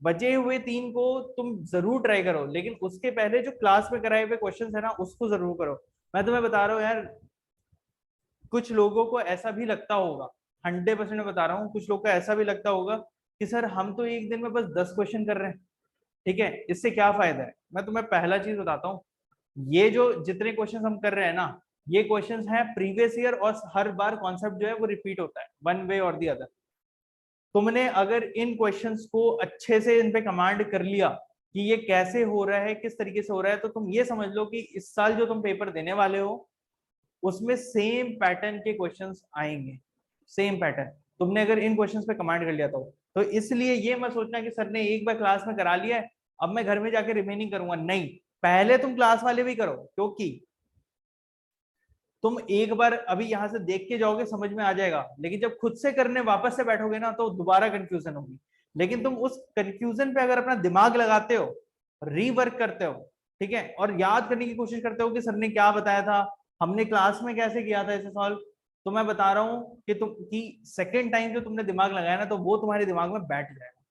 बचे हुए 3 को तुम जरूर ट्राई करो, लेकिन उसके पहले जो क्लास में कराए हुए क्वेश्चन है ना उसको जरूर करो। मैं तुम्हें बता रहा हूँ यार, कुछ लोगों को ऐसा भी लगता होगा, 100% में बता रहा हूँ, कुछ लोग को ऐसा भी लगता होगा कि सर हम तो एक दिन में बस 10 क्वेश्चन कर रहे हैं, ठीक है, इससे क्या फायदा है? मैं तुम्हें पहला चीज बताता हूँ, ये जो जितने क्वेश्चन हम कर रहे हैं ना, ये क्वेश्चंस हैं प्रीवियस ईयर, और हर बार कॉन्सेप्ट जो है वो रिपीट होता है वन वे और दी अदर। तुमने अगर इन क्वेश्चंस को अच्छे से इन पे कमांड कर लिया कि ये कैसे हो रहा है, किस तरीके से हो रहा है, तो तुम ये समझ लो कि इस साल जो तुम पेपर देने वाले हो उसमें सेम पैटर्न के क्वेश्चंस आएंगे। सेम पैटर्न, तुमने अगर इन क्वेश्चंस पे कमांड कर लिया तो इसलिए ये मत सोचना कि सर ने एक बार क्लास में करा लिया है अब मैं घर में जाके रिमेनिंग करूंगा। नहीं, पहले तुम क्लास वाले भी करो, क्योंकि तुम एक बार अभी यहां से देख के जाओगे समझ में आ जाएगा, लेकिन जब खुद से करने वापस से बैठोगे ना तो दोबारा कंफ्यूजन होगी। लेकिन तुम उस कंफ्यूजन पे अगर अपना दिमाग लगाते हो, रीवर्क करते हो, ठीक है, और याद करने की कोशिश करते हो कि सर ने क्या बताया था, हमने क्लास में कैसे किया था इसे सॉल्व, तो मैं बता रहा हूं कि तुम कि सेकेंड टाइम जो तुमने दिमाग लगाया ना तो वो तुम्हारे दिमाग में बैठ जाएगा।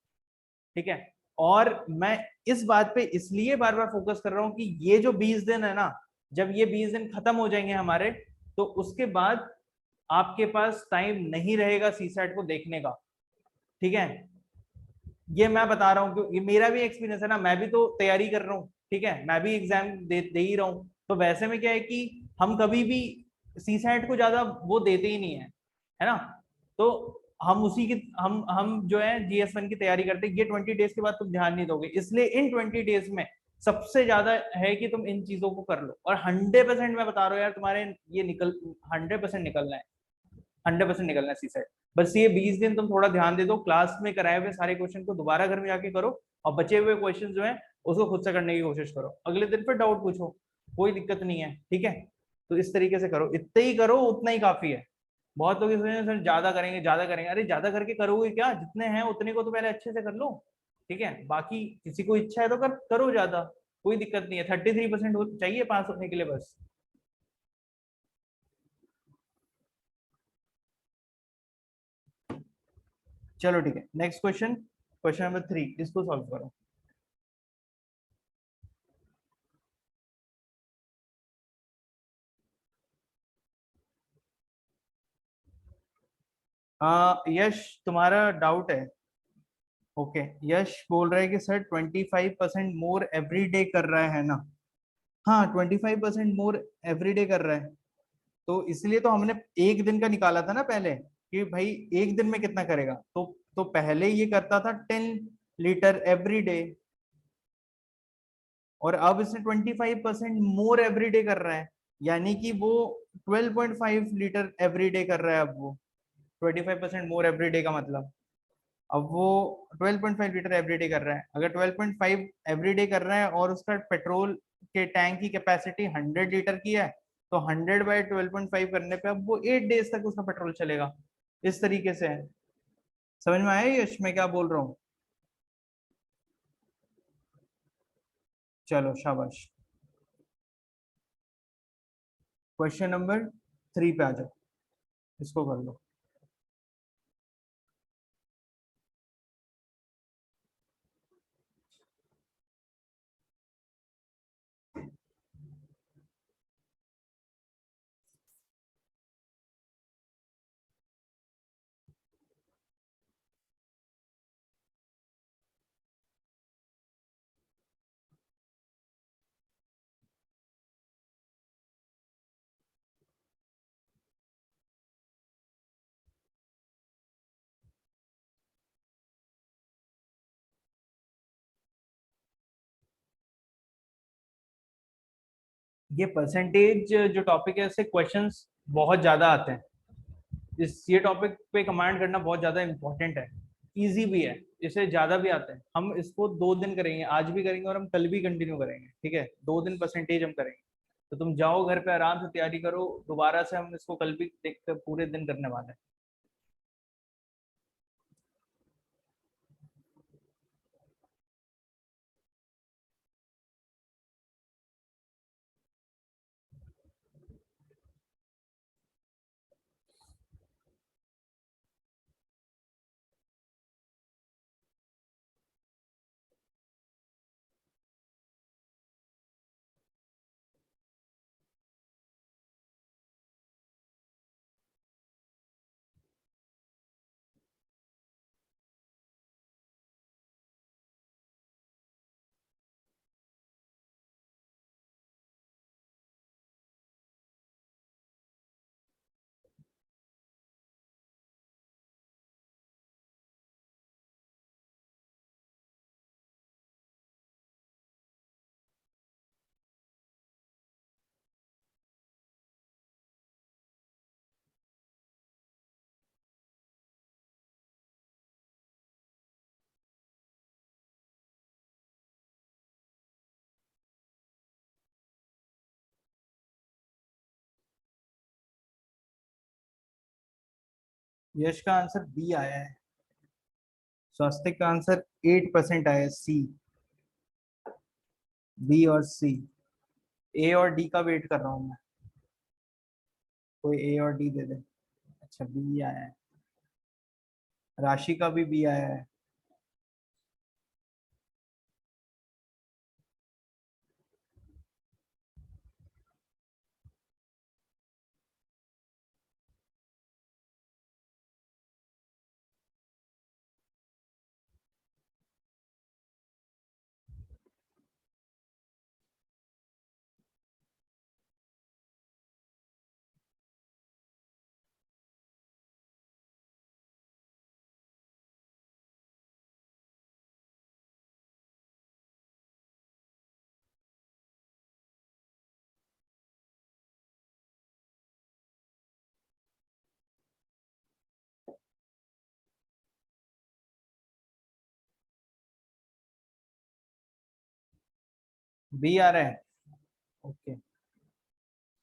ठीक है, और मैं इस बात पे इसलिए बार बार फोकस कर रहा हूं कि ये जो 20 दिन है ना, जब ये 20 दिन खत्म हो जाएंगे हमारे, तो उसके बाद आपके पास टाइम नहीं रहेगा सीसैट को देखने का। ठीक है, ये मैं बता रहा हूँ क्योंकि मेरा भी एक्सपीरियंस है ना, मैं भी तो तैयारी कर रहा हूँ, ठीक है, मैं भी एग्जाम दे ही रहा हूँ। तो वैसे में क्या है कि हम कभी भी सीसैट को ज्यादा वो देते ही नहीं है ना। तो हम उसी की हम जो है GS1 की तैयारी करते हैं। ये 20 डेज के बाद तुम ध्यान नहीं दोगे, इसलिए इन 20 डेज में सबसे ज्यादा है कि तुम इन चीजों को कर लो, और 100% मैं बता रहा हूँ यार तुम्हारे ये निकल 100% निकलना है। 100% निकलना है सी सेट। बस ये 20 दिन तुम थोड़ा ध्यान दे दो, क्लास में कराए हुए सारे क्वेश्चन को दोबारा घर में जाके करो, और बचे हुए क्वेश्चन जो है उसको खुद से करने की कोशिश करो, अगले दिन फिर डाउट पूछो, कोई दिक्कत नहीं है, ठीक है। तो इस तरीके से करो, इतना ही करो, उतना ही काफी है। बहुत लोग सोचेंगे सर ज्यादा करेंगे ज्यादा करेंगे, अरे ज्यादा करके करोगे क्या, जितने हैं उतने को तो पहले अच्छे से कर लो, ठीक है। बाकी किसी को इच्छा है तो करो ज्यादा, कोई दिक्कत नहीं है। 33% चाहिए पास होने के लिए बस। चलो ठीक है, नेक्स्ट क्वेश्चन, क्वेश्चन नंबर 3, इसको सॉल्व करो। यश तुम्हारा डाउट है, ओके। यश बोल रहा है कि सर 25% मोर एवरी डे कर रहा है ना। हाँ, 25% मोर एवरी डे कर रहा है, तो इसलिए तो हमने एक दिन का निकाला था ना पहले, कि भाई एक दिन में कितना करेगा, तो पहले ये करता था 10 लीटर एवरी डे, और अब इसने 25% मोर एवरी डे कर रहा है, यानी कि वो 12.5 लीटर एवरी डे कर रहा है अब वो। 25% मोर एवरी डे का मतलब, अब वो 12.5 लीटर एवरी डे कर रहा है। अगर 12.5 एवरी डे कर रहा है और उसका पेट्रोल के टैंक की कैपेसिटी 100 लीटर की है, तो 100/12.5 करने पे अब वो 8 डेज तक उसका पेट्रोल चलेगा। इस तरीके से है। समझ में आया यश मैं क्या बोल रहा हूँ? चलो शाबाश। क्वेश्चन नंबर 3 पे आ जाओ, इसको कर लो। ये परसेंटेज जो टॉपिक है इससे क्वेश्चंस बहुत ज्यादा आते हैं। इस ये टॉपिक पे कमांड करना बहुत ज्यादा इंपॉर्टेंट है, इजी भी है, इससे ज्यादा भी आते हैं। हम इसको 2 दिन करेंगे, आज भी करेंगे और हम कल भी कंटिन्यू करेंगे, ठीक है। 2 दिन परसेंटेज हम करेंगे, तो तुम जाओ घर पे आराम से तैयारी करो, दोबारा से हम इसको कल भी देख कर पूरे दिन करने वाले हैं। यश का आंसर बी आया है, स्वास्तिक का आंसर 8% आया है, सी। बी और सी, ए और डी का वेट कर रहा हूँ मैं, कोई ए और डी दे दे। अच्छा बी आया है, राशि का भी बी आया है। बी आ रहा है, ओके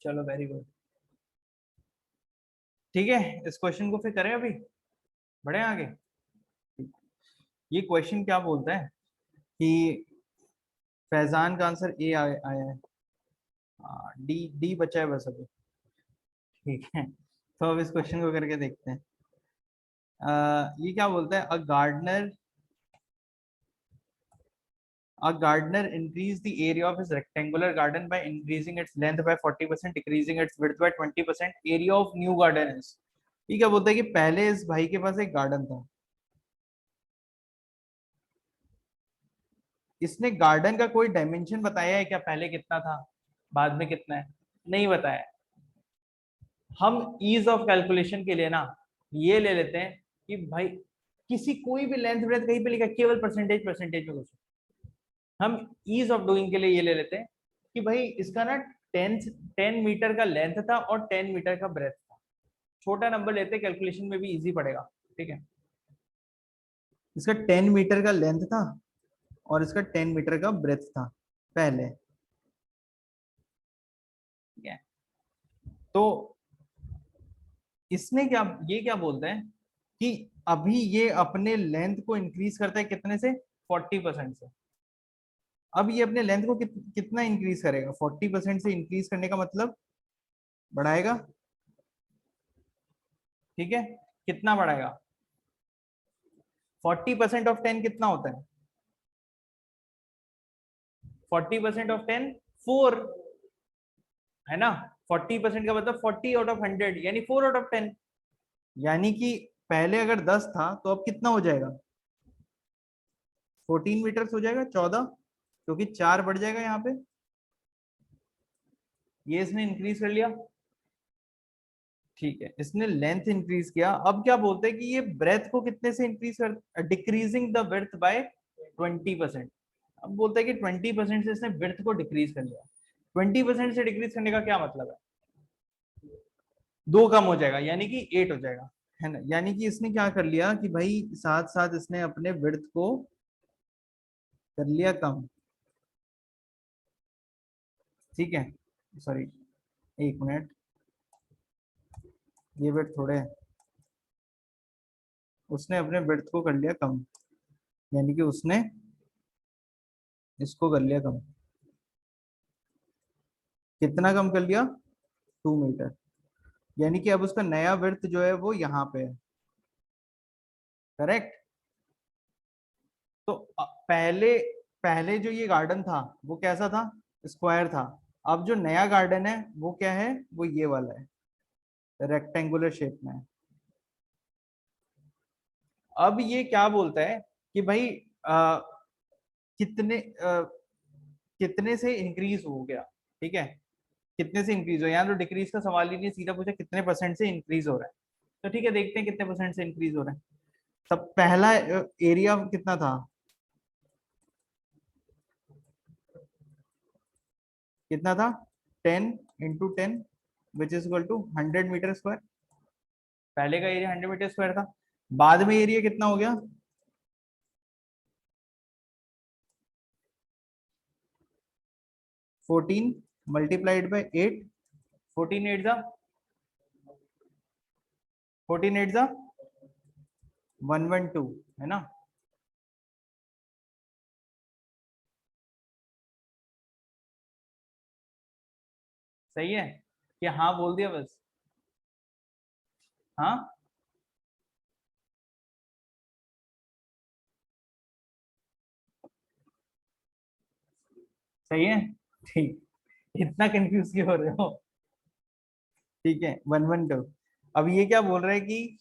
चलो वेरी गुड। ठीक है, इस क्वेश्चन को फिर करें अभी, बढ़े आगे। ये क्वेश्चन क्या बोलता है कि फैजान का आंसर ए आया है, डी डी बचा है बस अभी। ठीक है, तो अब इस क्वेश्चन को करके देखते हैं। ये क्या बोलता है, a gardener increased the area of his rectangular garden by increasing its length by 40%, decreasing its width by 20%. Area of new garden is, ये क्या बोलता है कि पहले इस भाई के पास एक गार्डन था, इसने गार्डन का कोई डायमेंशन बताया है क्या, पहले कितना था बाद में कितना है, नहीं बताया। हम ईज ऑफ कैलकुलेशन के लिए ना ये ले लेते हैं कि भाई किसी कोई भी लेंथ ब्रेथ कहीं पे लिखा, केवल परसेंटेज परसेंटेज में कुछ, हम ईज ऑफ डूइंग के लिए ये ले लेते हैं कि भाई इसका ना 10 मीटर का लेंथ था और 10 मीटर का ब्रेथ था। छोटा नंबर लेते, कैलकुलेशन में भी इजी पड़ेगा। ठीक है, इसका 10 मीटर का लेंथ था और इसका 10 मीटर का ब्रेथ था पहले। ठीक है, तो इसने क्या, ये क्या बोलते हैं कि अभी ये अपने लेंथ को इंक्रीज करता है कितने से, 40% से। अब ये अपने लेंथ को कितना इंक्रीज करेगा, 40% से इंक्रीज करने का मतलब बढ़ाएगा। ठीक है, कितना बढ़ाएगा, 40% ऑफ 10 कितना होता है, 40% ऑफ 10 4, है ना। 40% का मतलब 40 आउट ऑफ 100, यानी 4 आउट ऑफ 10। यानी कि पहले अगर 10 था तो अब कितना हो जाएगा, 14 मीटर हो जाएगा, 14, क्योंकि 4 बढ़ जाएगा यहाँ पे, ये इसने इंक्रीज कर लिया। ठीक है, इसने लेंथ इंक्रीज किया। अब क्या बोलते हैं कि ये ब्रेथ को कितने से इंक्रीज कर, डिक्रीजिंग द ब्रेथ बाय 20%। अब बोलते हैं कि 20% से इसने ब्रेथ को डिक्रीज कर लिया। 20% से डिक्रीज करने का क्या मतलब है, 2 कम हो जाएगा यानी कि 8 हो जाएगा, है ना। यानी कि इसने क्या कर लिया कि भाई साथ साथ इसने अपने ब्रेथ को कर लिया कम। ठीक है, सॉरी, एक मिनट, ये ब्रेथ थोड़े, उसने अपने ब्रेथ को कर लिया कम, यानी कि उसने इसको कर लिया कम। कितना कम कर लिया, 2 मीटर। यानी कि अब उसका नया वर्थ जो है वो यहाँ पे है, करेक्ट। तो पहले पहले जो ये गार्डन था वो कैसा था, स्क्वायर था। अब जो नया गार्डन है वो क्या है, वो ये वाला है, रेक्टेंगुलर शेप में है। अब ये क्या बोलता है कि भाई कितने कितने से इंक्रीज हो गया। ठीक है, कितने से इंक्रीज हो, यहाँ तो डिक्रीज का सवाल ही नहीं, सीधा पूछा कितने परसेंट से इंक्रीज हो रहा है। तो ठीक है, देखते हैं कितने परसेंट से इंक्रीज हो रहा है। तब पहला एरिया कितना था, कितना था, 10 × 10 which is equal to 100 metre square. पहले का एरिया 100 मीटर स्क्वायर था, बाद में एरिया कितना हो गया, 14 मल्टीप्लाइड बाई 8, 14 8 112, है ना। सही है कि हाँ बोल दिया बस, हाँ सही है। ठीक, इतना कंफ्यूज क्यों हो रहे हो। ठीक है, 112। अब ये क्या बोल रहा है कि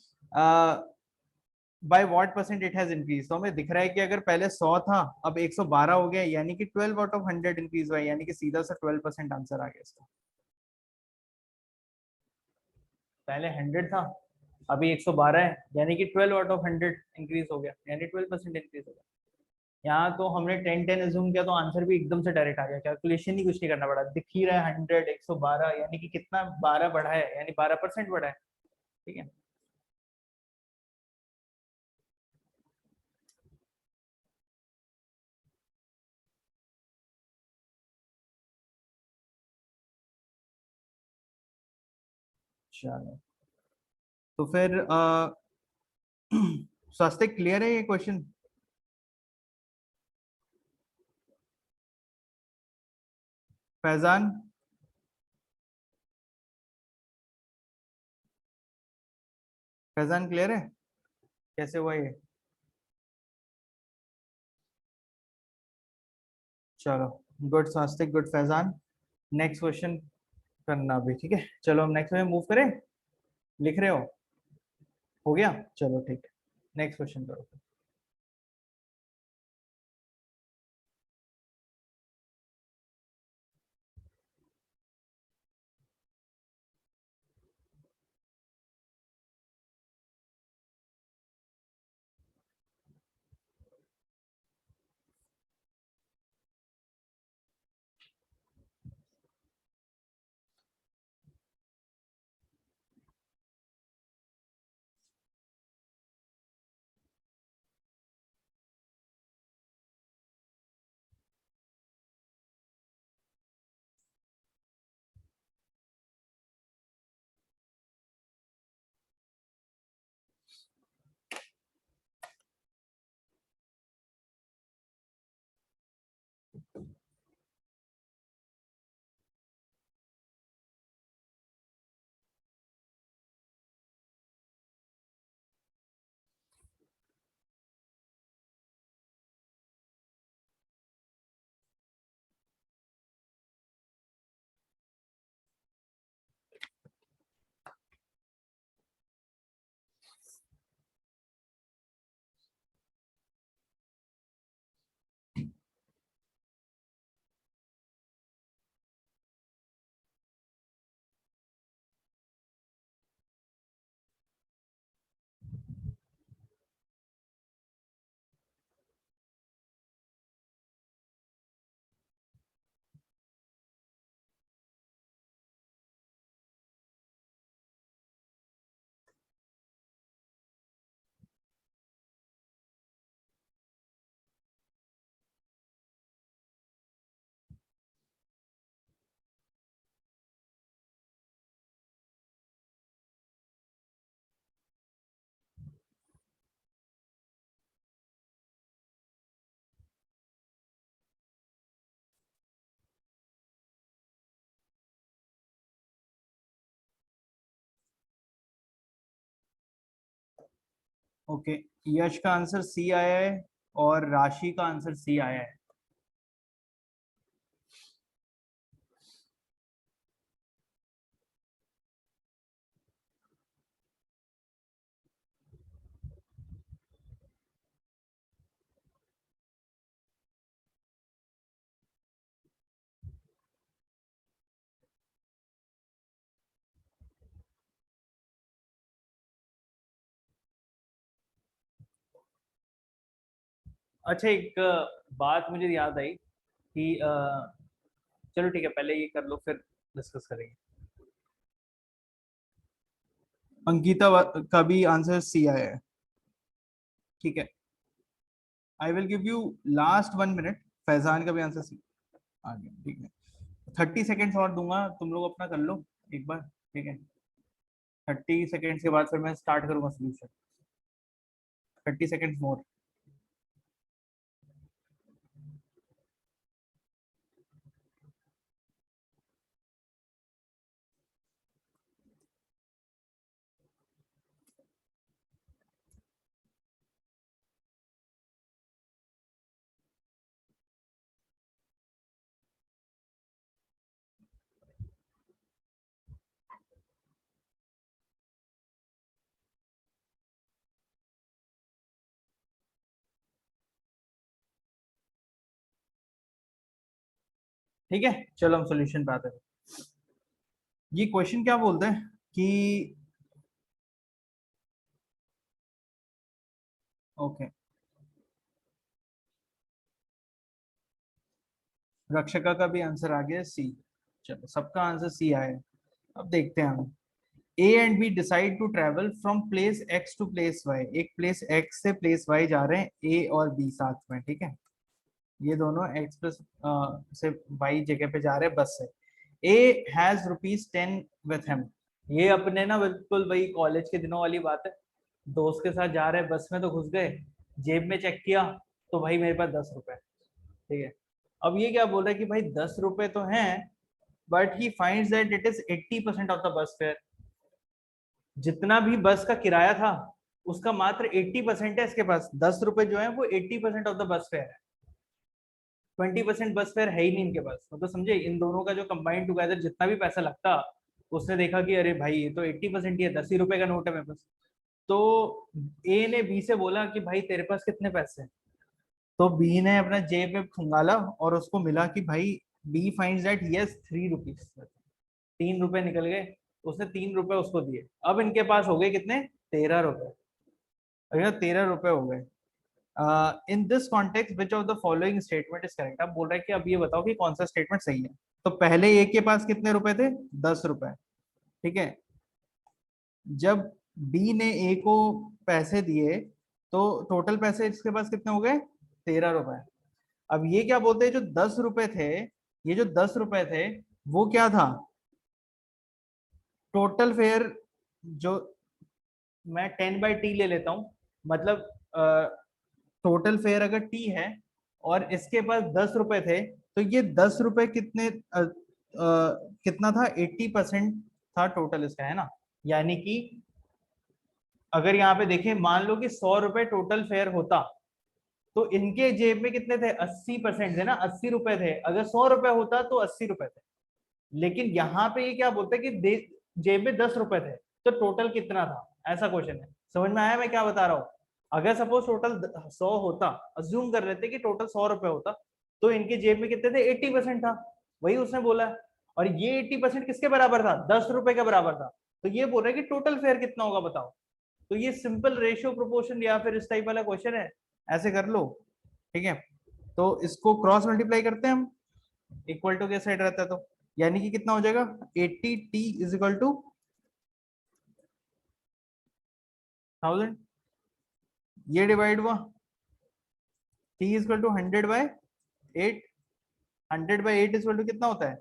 by what percent it has increase, तो हमें दिख रहा है कि अगर पहले 100 था अब 112 हो गया, यानी कि 12 आउट ऑफ 100 इंक्रीज हुआ है, यानी कि सीधा सा 12% आंसर आ गया इसका। पहले 100 था, अभी 112 है, यानी कि 12 आउट ऑफ 100 इंक्रीज हो गया, यानी 12% इंक्रीज हो गया। यहाँ तो हमने 10 10 एज्यूम किया तो आंसर भी एकदम से डायरेक्ट आ गया, कैलकुलेशन ही कुछ नहीं करना पड़ा, दिख ही रहा है 100 112, यानी कि कितना 12 बढ़ा है, यानी 12% बढ़ा है। ठीक है। चलो तो फिर स्वास्थ्य क्लियर है ये क्वेश्चन? फैजान फैजान क्लियर है? कैसे हुआ ये? चलो गुड स्वास्तिक, गुड फैजान। नेक्स्ट क्वेश्चन करना अभी, ठीक है? चलो हम नेक्स्ट में मूव करें। लिख रहे हो गया? चलो ठीक है, नेक्स्ट क्वेश्चन करो। ओके, यश का आंसर सी आया है और राशि का आंसर सी आया है। अच्छा, एक बात मुझे याद आई कि चलो ठीक है, पहले ये कर लो फिर डिस्कस करेंगे। अंकिता का भी आंसर सी आया है, ठीक है। I will give you last 1 minute. Faizan का भी आंसर सी आ गया, ठीक है। 30 सेकेंड्स और दूंगा, तुम लोग अपना कर लो एक बार, ठीक है? 30 सेकेंड्स के बाद फिर मैं स्टार्ट करूंगा सोल्यूशन। 30 सेकेंड्स मोर। ठीक है, चलो हम सोल्यूशन पे आते हैं। ये क्वेश्चन क्या बोलते हैं कि ओके, रक्षका का भी आंसर आ गया सी। चलो सबका आंसर सी आया है। अब देखते हैं हम। A and B decide to travel from place X to place Y. एक प्लेस एक्स से प्लेस वाई जा रहे हैं ए और बी साथ में, ठीक है? ये दोनों एक्स प्लस से वाई जगह पे जा रहे हैं बस से। A has rupees 10 with him. ये अपने ना बिल्कुल वही कॉलेज के दिनों वाली बात है, दोस्त के साथ जा रहे बस में तो घुस गए, जेब में चेक किया तो भाई मेरे पास 10 रुपए, ठीक है। अब ये क्या बोल रहा है कि भाई 10 रुपए तो हैं, but he finds that it is 80% of the bus fair. जितना भी बस का किराया था उसका मात्र 80% है इसके पास, 10 रुपए जो है वो 80% ऑफ द बस फेयर है, 20% बस फेयर है ही नहीं इनके पास। मतलब समझे, इन दोनों का जो कंबाइंड टुगेदर जितना भी पैसा लगता, उसने देखा कि अरे भाई ये तो 80% ही है, 10 ही रुपए का नोट है मेरे पास। तो ए ने बी से बोला कि भाई तेरे पास कितने पैसे हैं। तो बी ने अपना जेब में खंगाला और उसको मिला कि भाई B finds that yes 3 rupees, 3 रुपए निकल गए। उसने 3 रुपए उसको दिए, अब इनके पास हो गए कितने, 13 रुपए। अगर 13 रुपए हो गए, इन this context which of the following statement is correct. अब बोल रहा है कि अब ये बताओ कि कौन सा स्टेटमेंट सही है। तो पहले ए के पास कितने रुपए थे, 10 रुपए, ठीक है। जब बी ने ए को पैसे दिए तो टोटल पैसे इसके पास कितने हो गए, 13 रुपए। अब ये क्या बोलते हैं, जो 10 रुपए थे, ये जो 10 रुपए थे वो क्या था, टोटल फेयर। जो मैं 10/t ले लेता हूं, मतलब टोटल फेयर अगर टी है और इसके पास 10 रुपए थे, तो ये 10 रुपए कितने कितना था, 80% था टोटल इसका, है ना। यानी कि अगर यहाँ पे देखें, मान लो कि 100 रुपए टोटल फेयर होता, तो इनके जेब में कितने थे, 80% थे ना, 80 रुपए थे। अगर 100 रुपए होता तो 80 रुपए थे। लेकिन यहाँ पे ये क्या बोलते हैं कि जेब में 10 रुपए थे, तो टोटल कितना था, ऐसा क्वेश्चन है। समझ में आया मैं क्या बता रहा हूँ। अगर सपोज टोटल 100 होता, अज्यूम कर लेते कि टोटल 100 रुपए होता, तो इनके जेब में कितने थे, 80% था। वही उसने बोला है। और ये 80% किसके बराबर था, 10 रुपए के बराबर था। तो ये बोल रहा है कि टोटल फेयर कितना होगा बताओ। तो ये सिंपल रेशियो प्रोपोर्शन या फिर इस टाइप वाला क्वेश्चन है, ऐसे कर लो, ठीक है। तो इसको क्रॉस मल्टीप्लाई करते हैं हम, इक्वल टू के साइड रहता है तो, यानी कि कितना हो जाएगा, 80t इज इक्वल टू 1000, ये डिवाइड हुआ, t is equal to 100/8, 100/8 is equal to कितना होता है,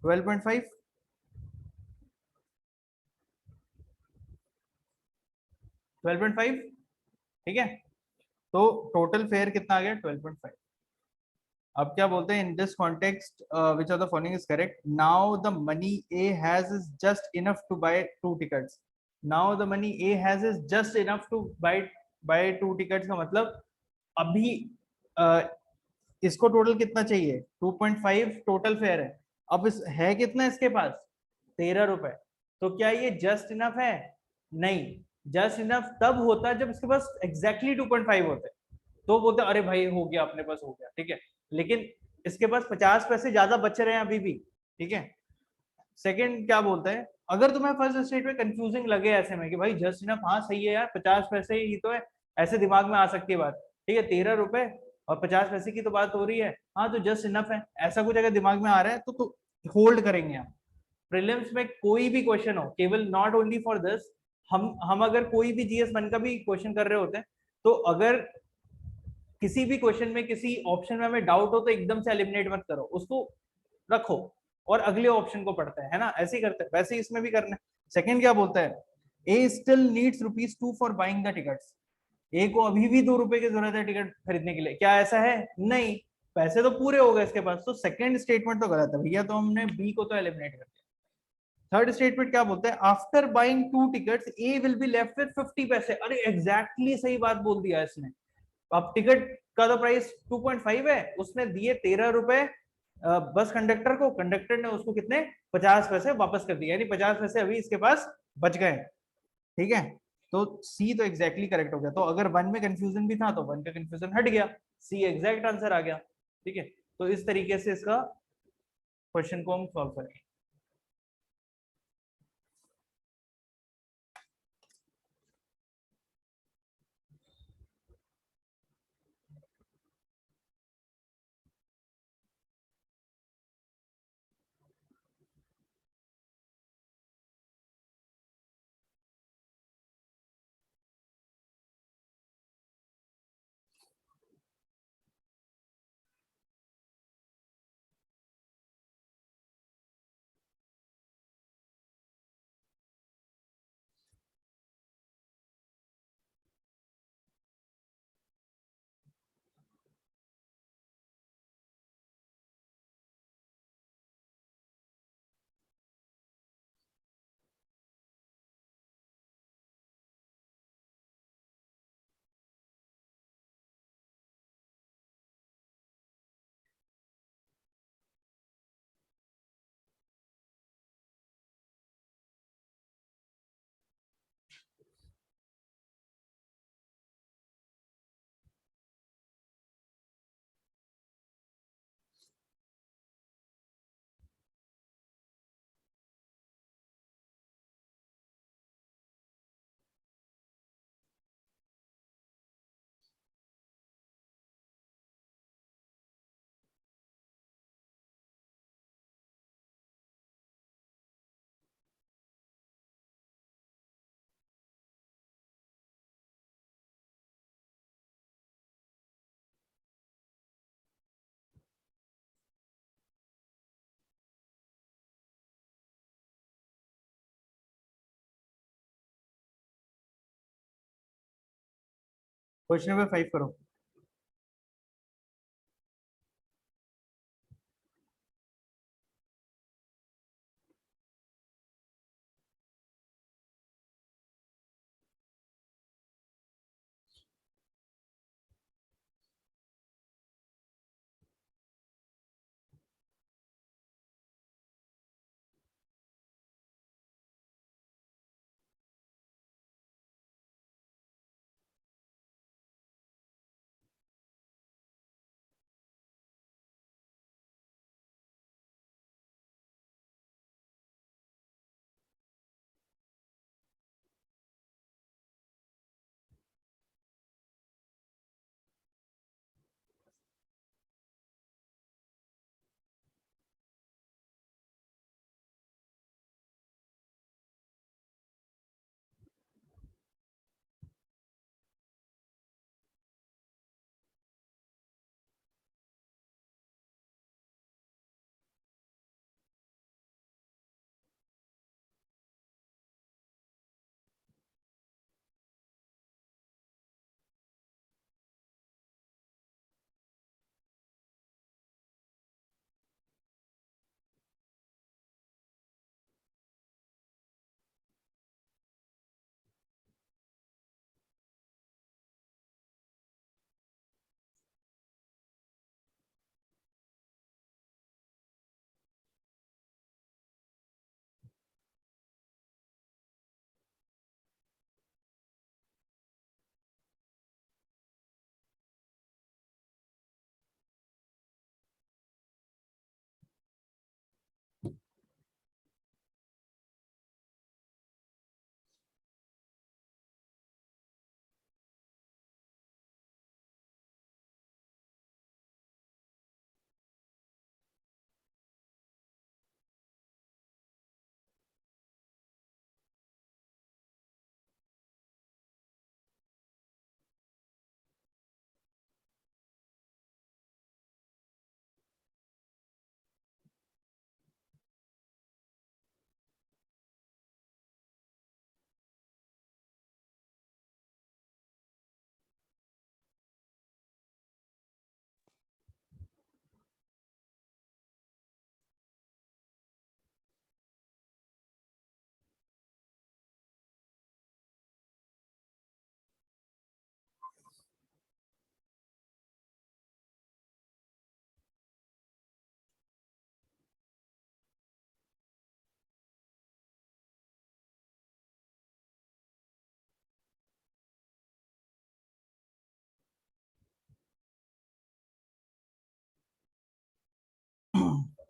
12.5, 12.5, ठीक है। तो टोटल फेयर कितना आ गया, 12.5। अब क्या बोलते हैं, in this context which of the following is correct, now the money A has is just enough to buy 2 tickets. Now the money A has is just enough to buy 2 tickets का मतलब, अभी uh, इसको total कितना चाहिए, 2.5 total fair है। अब इस है कितना इसके पास, 13 रुपए। तो क्या ये जस्ट इनफ है, नहीं। जस्ट इनफ तब होता है जब इसके पास एग्जैक्टली 2.5 होते, तो बोलते अरे भाई हो गया, अपने पास हो गया, ठीक है। लेकिन इसके पास 50 पैसे ज्यादा बच रहे हैं अभी भी, ठीक है। सेकंड क्या बोलते हैं, अगर तुम्हें फर्स्ट स्टेट में कंफ्यूजिंग लगे ऐसे में कि भाई जस्ट इनफ, हाँ सही है यार, 50 पैसे ही तो है, ऐसे दिमाग में आ सकती है बात, ठीक है। 13 रुपए और 50 पैसे की तो बात हो रही है, हाँ तो जस्ट इनफ है, ऐसा कुछ अगर दिमाग में आ रहा है तो होल्ड करेंगे हम। प्रीलिम्स में कोई भी क्वेश्चन हो, केवल नॉट ओनली फॉर दिस, हम अगर कोई भी GS1 का भी क्वेश्चन कर रहे होते हैं, तो अगर किसी भी क्वेश्चन में किसी ऑप्शन में हमें डाउट हो तो एकदम से एलिमिनेट मत करो उसको, रखो और अगले ऑप्शन को पढ़ते हैं, है ना, ऐसे ही करते हैं, वैसे ही इसमें भी करना है। सेकंड क्या बोलता है, A still needs ₹2 for buying the tickets. A को अभी भी 2 रुपए की जरूरत है टिकट खरीदने के लिए, क्या ऐसा है, नहीं। पैसे तो पूरे हो गए इसके पास, तो सेकंड स्टेटमेंट तो गलत है भैया, तो हमने बी को तो एलिमिनेट कर दिया। थर्ड स्टेटमेंट क्या बोलते हैं, after buying 2 tickets A will be left with 50 पैसे। अरे एग्जैक्टली सही बात बोल दिया इसने। अब टिकट का तो प्राइस 2.5 है, उसने दिए 13 रुपए बस कंडक्टर को, कंडक्टर ने उसको कितने, 50 पैसे वापस कर दिए, यानी 50 पैसे अभी इसके पास बच गए, ठीक है। तो सी तो एग्जैक्टली करेक्ट हो गया। तो अगर वन में कंफ्यूजन भी था तो वन का कंफ्यूजन हट गया, सी एग्जैक्ट आंसर आ गया, ठीक है। तो इस तरीके से इसका क्वेश्चन को हम सॉल्व करेंगे। क्वेश्चन नंबर 5 करो।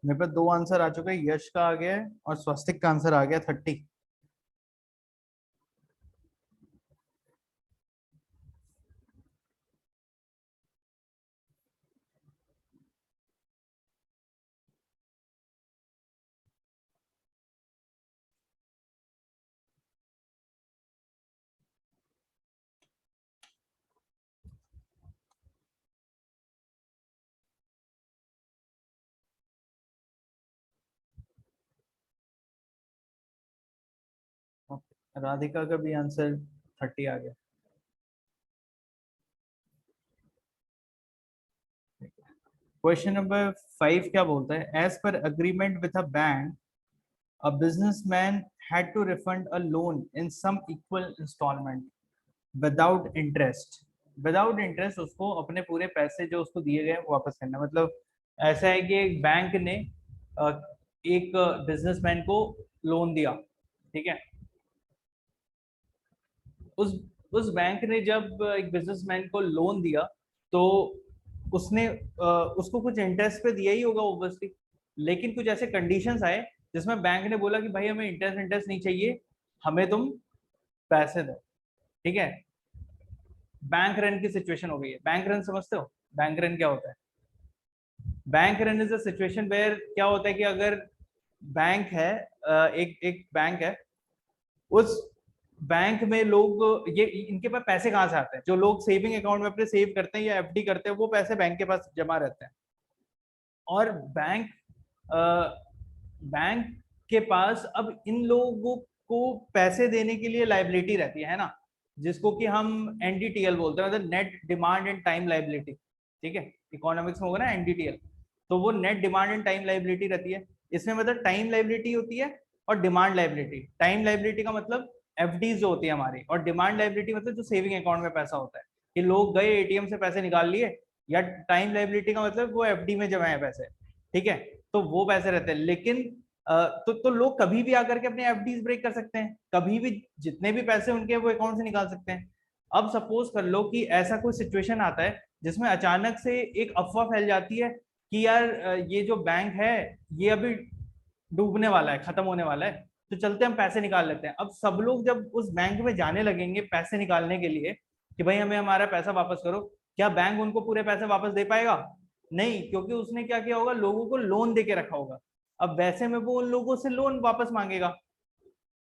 मेरे पास दो आंसर आ चुके हैं, यश का आ गया है और स्वस्तिक का आंसर आ गया 30। राधिका का भी आंसर 30 आ गया। क्वेश्चन नंबर 5 क्या बोलता है, as per agreement with a bank a businessman had to refund a loan in some equal installment without interest। Without interest उसको अपने पूरे पैसे जो उसको दिए गए वो वापस करना। मतलब ऐसा है कि एक बैंक ने एक बिजनेसमैन को लोन दिया, ठीक है। उस उस बैंक ने जब एक बिजनेसमैन को लोन दिया तो उसने उसको कुछ इंटरेस्ट पे दिया ही होगा ओब्वियसली, लेकिन कुछ ऐसे कंडीशंस आए जिसमें बैंक ने बोला कि भाई हमें इंटरेस्ट इंटरेस्ट नहीं चाहिए, हमें तुम पैसे दो, ठीक है। बैंक रन की सिचुएशन हो गई है। बैंक रन समझते हो? बैंक रन क्या होता है? Bank run is a situation where क्या होता है कि अगर बैंक है, एक एक बैंक है, उस बैंक में लोग ये इनके पास पैसे कहाँ से आते हैं? जो लोग सेविंग अकाउंट में अपने सेव करते हैं या एफडी करते हैं वो पैसे बैंक के पास जमा रहते हैं। और बैंक के पास अब इन लोगों को पैसे देने के लिए लाइबिलिटी रहती है ना। जिसको कि हम एनडीटीएल बोलते हैं, मतलब net demand and time liability, ठीक है, इकोनॉमिक्स में होगा ना एनडीटीएल, तो वो net demand and time liability रहती है। इसमें मतलब टाइम लाइबिलिटी होती है और डिमांड लाइबिलिटी। टाइम लाइबिलिटी का मतलब एफडी जो होती है हमारी, और डिमांड लाइबिलिटी मतलब जो सेविंग अकाउंट में पैसा होता है कि लोग गए एटीएम से पैसे निकाल लिए, या टाइम लाइबिलिटी का मतलब वो एफडी में जमा है पैसे, ठीक है, तो वो पैसे रहते हैं। लेकिन तो लोग कभी भी आकर के अपने एफडीज ब्रेक कर सकते हैं, कभी भी जितने भी पैसे उनके वो अकाउंट से निकाल सकते हैं। अब सपोज कर लो कि ऐसा कोई सिचुएशन आता है जिसमें अचानक से एक अफवाह फैल जाती है कि यार ये जो बैंक है ये अभी डूबने वाला है, खत्म होने वाला है, तो चलते हम पैसे निकाल लेते हैं। अब सब लोग जब उस बैंक में जाने लगेंगे पैसे निकालने के लिए कि भाई हमें हमारा पैसा वापस करो, क्या बैंक उनको पूरे पैसे वापस दे पाएगा? नहीं, क्योंकि उसने क्या किया होगा, लोगों को लोन दे के रखा होगा। अब वैसे में वो उन लोगों से लोन वापस मांगेगा,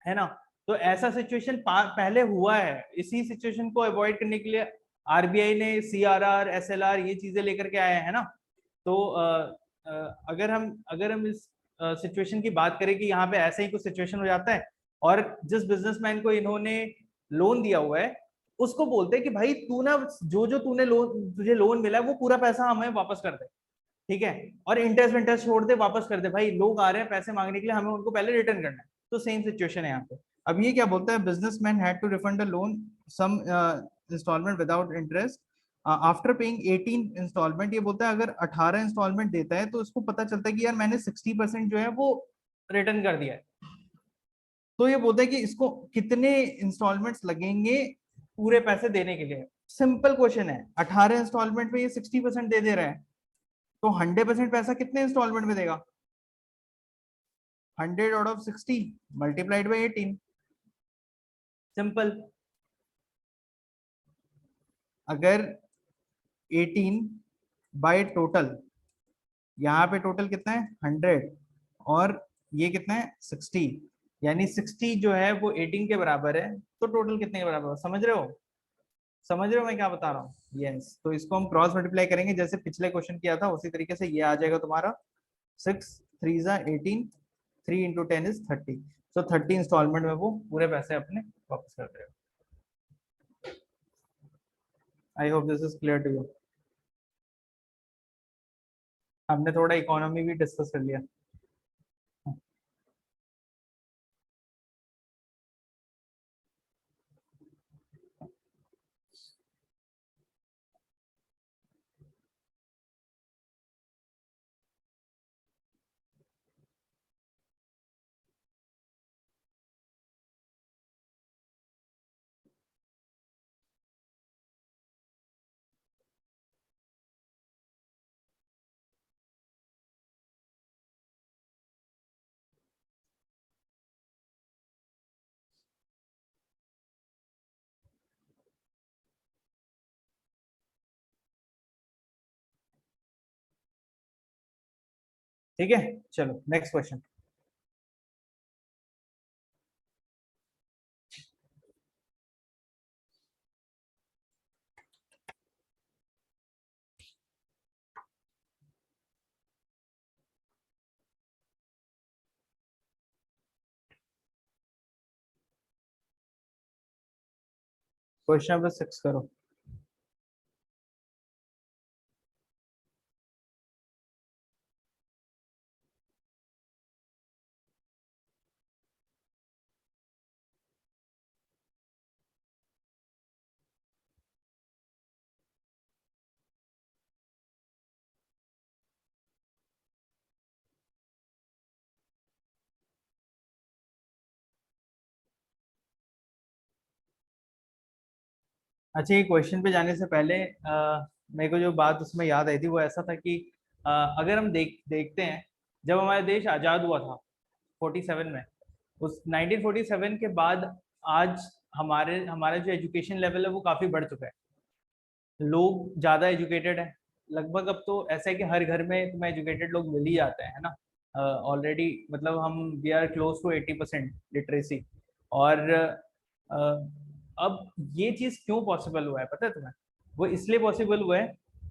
है ना। तो ऐसा सिचुएशन पहले हुआ है। इसी सिचुएशन को अवॉइड करने के लिए आरबीआई ने सीआरआर, एसएलआर ये चीजें लेकर के आए हैं ना। तो अगर हम इस सिचुएशन की बात करें कि यहाँ पे ऐसे ही कुछ सिचुएशन हो जाता है और जिस बिजनेसमैन को इन्होंने लोन दिया हुआ है उसको बोलते हैं कि भाई तू ना जो जो तूने लोन, तुझे लोन मिला है वो पूरा पैसा हमें वापस कर दे, ठीक है, और इंटरेस्ट इंटरेस्ट छोड़ दे, वापस कर दे। भाई लोग आ रहे हैं पैसे मांगने के लिए, हमें उनको पहले रिटर्न करना है। तो सेम सिचुएशन है यहाँ पे। अब ये क्या बोलता है, businessman had to refund a loan some instalment without interest after paying 18 instalment. ये बोलता है अगर 18 इंस्टॉलमेंट देता है तो उसको पता चलता है कि यार मैंने 60% जो है वो रिटर्न कर दिया है। तो ये बोलता है कि इसको कितने इंस्टॉलमेंट्स लगेंगे पूरे पैसे देने के लिए। सिंपल क्वेश्चन है, 18 इंस्टॉलमेंट में ये 60% दे रहा है, तो 100% पैसा कितने इंस्टॉलमेंट में देगा? 100 out of 60 multiplied by 18। Simple. अगर 18 बाय टोटल, यहाँ पे टोटल कितना है 100 और ये कितना है 60, यानी 60 जो है वो 18 के बराबर है, तो टोटल कितने के बराबर? समझ रहे हो? समझ रहे हो मैं क्या बता रहा हूँ? यस। तो इसको हम क्रॉस मल्टीप्लाई करेंगे जैसे पिछले क्वेश्चन किया था, उसी तरीके से ये आ जाएगा तुम्हारा 6 3 जा 18, 3 इंटू 10 इज 30। तो 30 इंस्टॉलमेंट में वो पूरे पैसे अपने वापस कर देगा। I hope this is clear to you. हमने थोड़ा इकोनॉमी भी डिस्कस कर लिया। ठीक है, चलो नेक्स्ट क्वेश्चन। क्वेश्चन नंबर 6 करो। अच्छा, ये क्वेश्चन पे जाने से पहले मेरे को जो बात उसमें याद आई थी वो ऐसा था कि अगर हम देखते हैं, जब हमारा देश आज़ाद हुआ था 47 में, उस 1947 के बाद आज हमारा जो एजुकेशन लेवल है वो काफ़ी बढ़ चुका है। लोग ज़्यादा एजुकेटेड है, लगभग अब तो ऐसा है कि हर घर में तुम्हें एजुकेटेड लोग मिल ही जाते हैं, है ना। ऑलरेडी मतलब हम we are close to 80% literacy. और अब ये चीज़ क्यों पॉसिबल हुआ है पता है तुम्हें? वो इसलिए पॉसिबल हुआ है,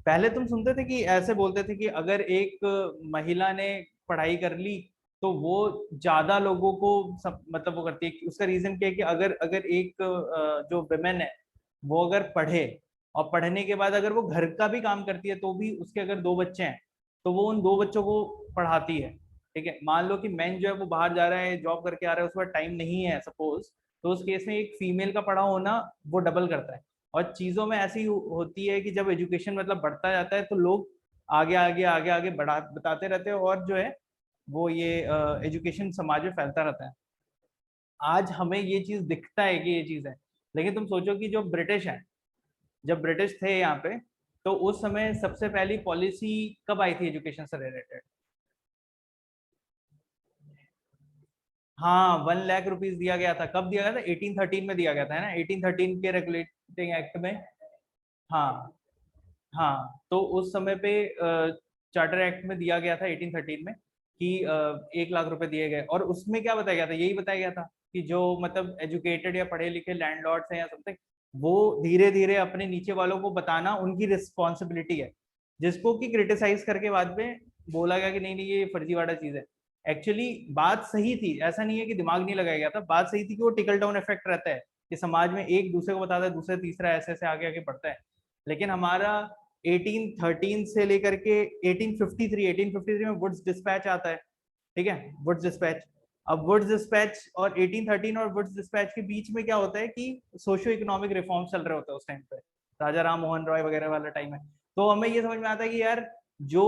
पहले तुम सुनते थे कि ऐसे बोलते थे कि अगर एक महिला ने पढ़ाई कर ली तो वो ज्यादा लोगों को सब मतलब वो करती है। उसका रीजन क्या है कि अगर अगर एक जो वुमेन है वो अगर पढ़े और पढ़ने के बाद अगर वो घर का भी काम करती है तो भी उसके अगर 2 बच्चे हैं तो वो उन 2 बच्चों को पढ़ाती है। ठीक है, मान लो कि मैन जो है वो बाहर जा रहा है, जॉब करके आ रहा है, उसके बाद टाइम नहीं है सपोज, तो उस केस में एक फीमेल का पढ़ा होना वो डबल करता है। और चीजों में ऐसी होती है कि जब एजुकेशन मतलब बढ़ता जाता है तो लोग आगे आगे आगे आगे बढ़ा बताते रहते हैं और जो है वो ये एजुकेशन समाज में फैलता रहता है। आज हमें ये चीज दिखता है कि ये चीज है, लेकिन तुम सोचो कि जो ब्रिटिश है, जब ब्रिटिश थे यहाँ पे, तो उस समय सबसे पहली पॉलिसी कब आई थी एजुकेशन से रिलेटेड? हाँ, 1 लाख रुपीज दिया गया था। कब दिया गया था? 1813 में दिया गया था, है ना, 1813 के रेगुलेटिंग एक्ट में। हाँ हाँ, तो उस समय पे चार्टर एक्ट में दिया गया था 1813 में कि 1 लाख रुपए दिए गए। और उसमें क्या बताया गया था? यही बताया गया था कि जो मतलब एजुकेटेड या पढ़े लिखे लैंडलॉर्ड्स हैं या समथिंग, वो धीरे धीरे अपने नीचे वालों को बताना उनकी रिस्पॉन्सिबिलिटी है। जिसको कि क्रिटिसाइज करके बाद में बोला गया कि नहीं नहीं ये फर्जीवाड़ा चीज है। एक्चुअली बात सही थी, ऐसा नहीं है कि दिमाग नहीं लगाया गया था, बात सही थी कि वो टिकल डाउन इफेक्ट रहता है कि समाज में एक दूसरे को बताता है, दूसरा तीसरा ऐसे ऐसे आगे आगे बढ़ता है। लेकिन हमारा 1813 से लेकर के 1853 में वुड्स डिस्पैच आता है। ठीक है, वुड्स डिस्पैच। अब वुड्स डिस्पैच और 1813 और वुड्स डिस्पैच के बीच में क्या होता है कि सोशियो इकोनॉमिक रिफॉर्म चल रहे होते हैं उस टाइम पे, राजा राम मोहन रॉय वगैरह वाला टाइम है। तो हमें ये समझ में आता है कि यार जो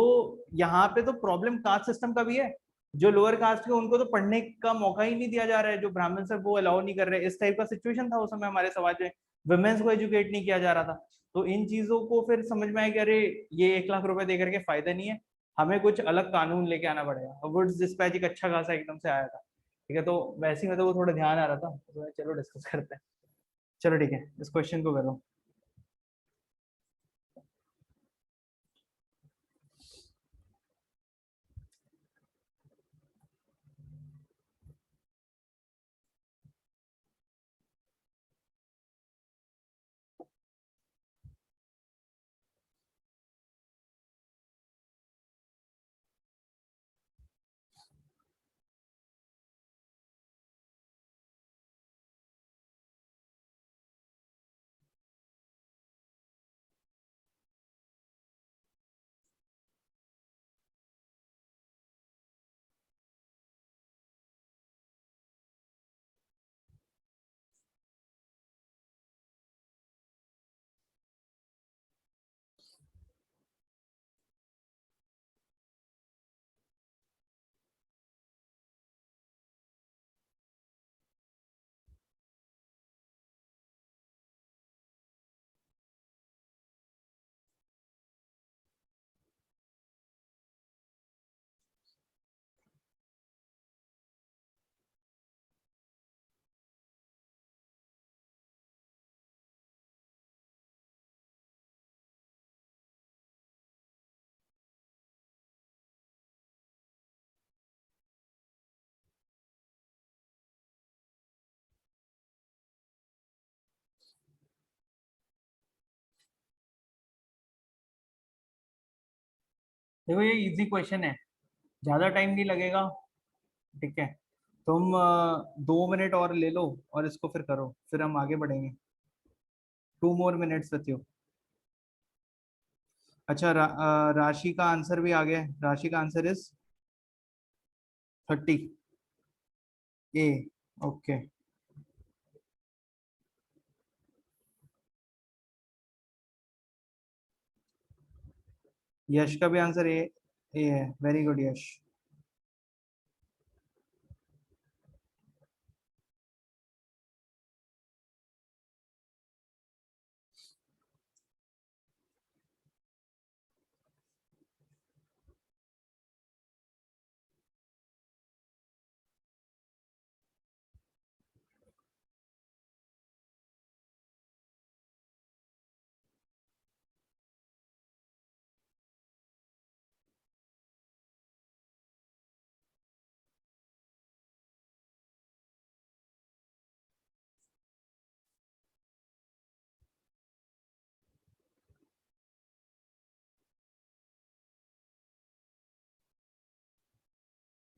यहाँ पे तो प्रॉब्लम कास्ट सिस्टम का भी है। जो लोअर कास्ट के उनको तो पढ़ने का मौका ही नहीं दिया जा रहा है, जो ब्राह्मण सब वो अलाउ नहीं कर रहे। इस टाइप का सिचुएशन था उस समय हमारे समाज में, वुमेन्स को एजुकेट नहीं किया जा रहा था। तो इन चीजों को फिर समझ में आया कि अरे ये 1 लाख रुपए दे करके फायदा नहीं है, हमें कुछ अलग कानून लेके आना पड़ेगा। वुड्स डिस्पैच एक अच्छा खासा एकदम से आया था। ठीक है, तो वैसे ही मतलब वो थोड़ा ध्यान आ रहा था, तो चलो डिस्कस करते हैं। चलो ठीक है, इस क्वेश्चन को करो। देखो ये इजी क्वेश्चन है, ज्यादा टाइम नहीं लगेगा। ठीक है, तुम 2 मिनट और ले लो और इसको फिर करो, फिर हम आगे बढ़ेंगे। 2 मोर मिनट्स विथ यू। अच्छा राशि का आंसर भी आ गया है। राशि का आंसर इज 30 ए। ओके। यश का भी आंसर ए है। वेरी गुड यश।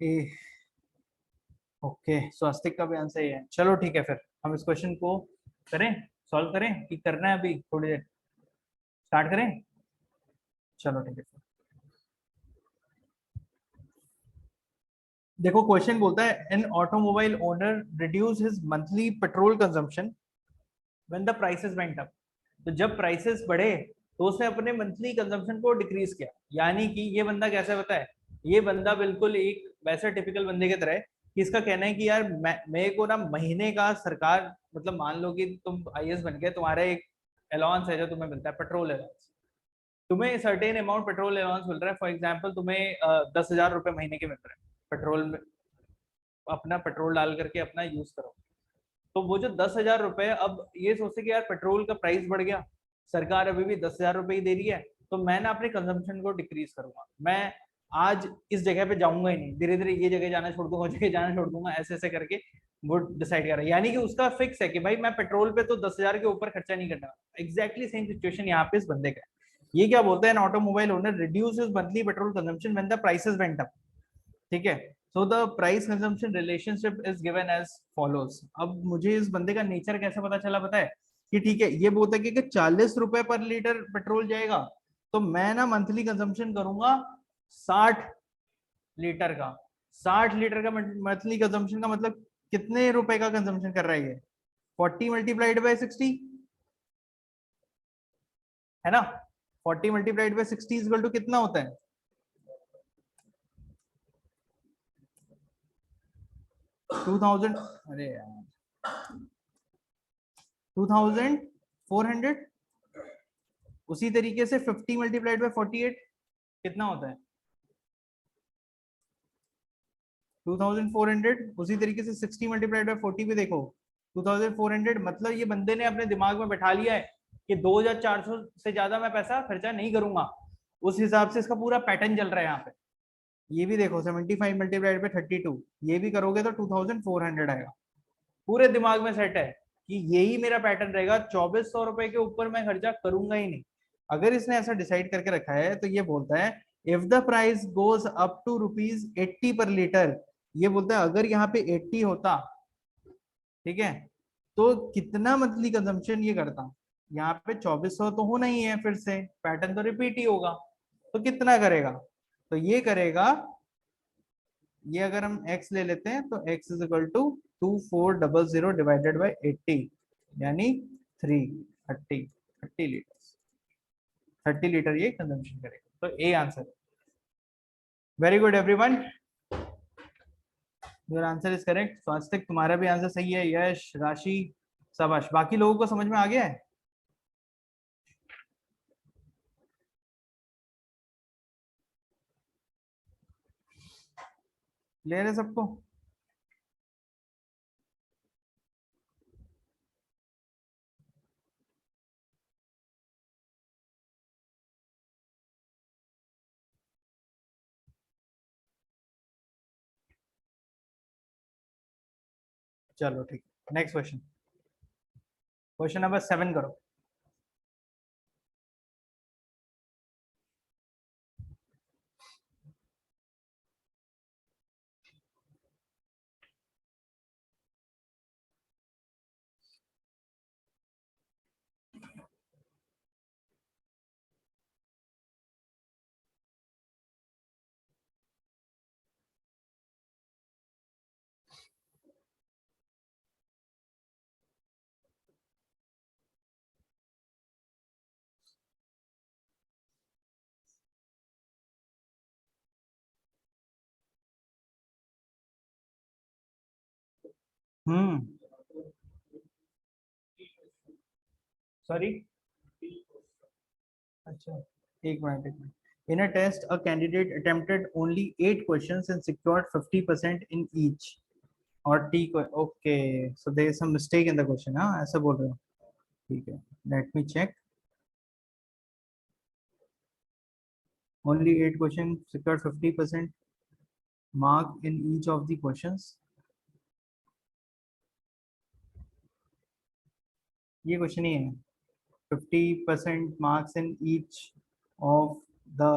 ए। ओके, स्वास्तिक का भी आंसर ये है। चलो ठीक है, फिर हम इस क्वेश्चन को करें, सॉल्व करें कि करना है अभी थोड़ी देर, स्टार्ट करें। चलो ठीक है। देखो क्वेश्चन बोलता है an automobile owner reduce his monthly petrol consumption when the prices went up. तो जब प्राइसेस बढ़े तो उसने अपने मंथली कंजम्पशन को डिक्रीज किया। यानी कि ये बंदा कैसा पता है, ये बंदा बिल्कुल एक वैसा टिपिकल बंदे की तरह है कि इसका कहना है कि यार मेरे को ना महीने का सरकार, मतलब मान लो कि तुम आईएएस बन गए, तुम्हारा एक अलाउंस है जो तुम्हें मिलता है, पेट्रोल अलाउंस। तुम्हें सर्टेन अमाउंट पेट्रोल अलाउंस मिल रहा है, फॉर एग्जाम्पल तुम्हें 10,000 रुपए महीने के मिल रहे हैं पेट्रोल में, अपना पेट्रोल डाल करके अपना यूज करो। तो वो जो 10,000 रुपए, अब ये सोचते कि यार पेट्रोल का प्राइस बढ़ गया, सरकार अभी भी 10,000 रुपए ही दे रही है, तो मैं ना अपने कंजम्पशन को डिक्रीज करूंगा, मैं आज इस जगह पे जाऊंगा ही नहीं, धीरे धीरे ये जगह जाना छोड़ दूंगा, वो जगह जाना छोड़ दूंगा, ऐसे ऐसे करके वो डिसाइड कर रहा है। यानी कि उसका फिक्स है कि भाई मैं पेट्रोल पे तो 10,000 के ऊपर खर्चा नहीं करना। एग्जैक्टली सेम सिचुएशन यहाँ पे इस बंदे का है। ये क्या बोलते हैं, automobile owner reduce monthly petrol consumption when the prices went up. ठीक है, so the price consumption relationship is given as follows. अब मुझे इस बंदे का नेचर कैसे पता चला, पता है कि ठीक है, ये बोलता है कि 40 रुपए पर लीटर पेट्रोल जाएगा, तो मैं ना मंथली कंजम्पशन करूंगा 60 लीटर का। 60 लीटर का मंथली कंजम्पशन का मतलब कितने रुपए का कंजम्पशन कर रहा है ये, 40 × 60 है ना। 40 × 60 इक्वल टू कितना होता है, 2000, अरे यार 2400। उसी तरीके से 50 × 48 कितना होता है, 2400। उसी तरीके से 60 × 40 भी देखो 2400। मतलब ये बंदे ने अपने दिमाग में बैठा लिया है कि 2400 से ज्यादा मैं पैसा खर्चा नहीं करूंगा। उस हिसाब से इसका पूरा पैटर्न चल रहा है यहाँ पे। ये भी देखो 75 × 32, ये भी करोगे तो 2400 आएगा। पूरे दिमाग में सेट है कि यही मेरा पैटर्न रहेगा, 2400 रुपए के ऊपर मैं खर्चा करूंगा ही नहीं। अगर इसने ऐसा डिसाइड करके रखा है तो ये बोलता है if the price goes up to ₹80 per litre, ये बोलता है अगर यहाँ पे 80 होता, ठीक है, तो कितना मंथली कंजम्पशन ये करता। यहाँ पे 2400 तो होना ही है, फिर से पैटर्न तो रिपीट ही होगा, तो कितना करेगा, तो ये करेगा, ये अगर हम x ले लेते हैं तो x is equal to 2400 divided by 80, यानी 30 लीटर। 30 लीटर ये कंजम्पशन करेगा, तो A answer. Very good everyone, your answer is correct. Swastik तुम्हारा भी आंसर सही है, यश, राशि, शाबाश। बाकी लोगों को समझ में आ गया है, क्लियर है सबको। चलो ठीक, नेक्स्ट क्वेश्चन, क्वेश्चन नंबर 7 करो। हम्म, सॉरी, अच्छा, एक minute. In a test, a candidate attempted only 8 questions and secured 50% in each. और T को, okay, so there is some mistake in the question, हाँ ऐसा बोल रहे हो, ठीक है, let me check. Only 8 questions, secured 50% mark in each of the questions. ये क्वेश्चन ही है, 50% marks in each of the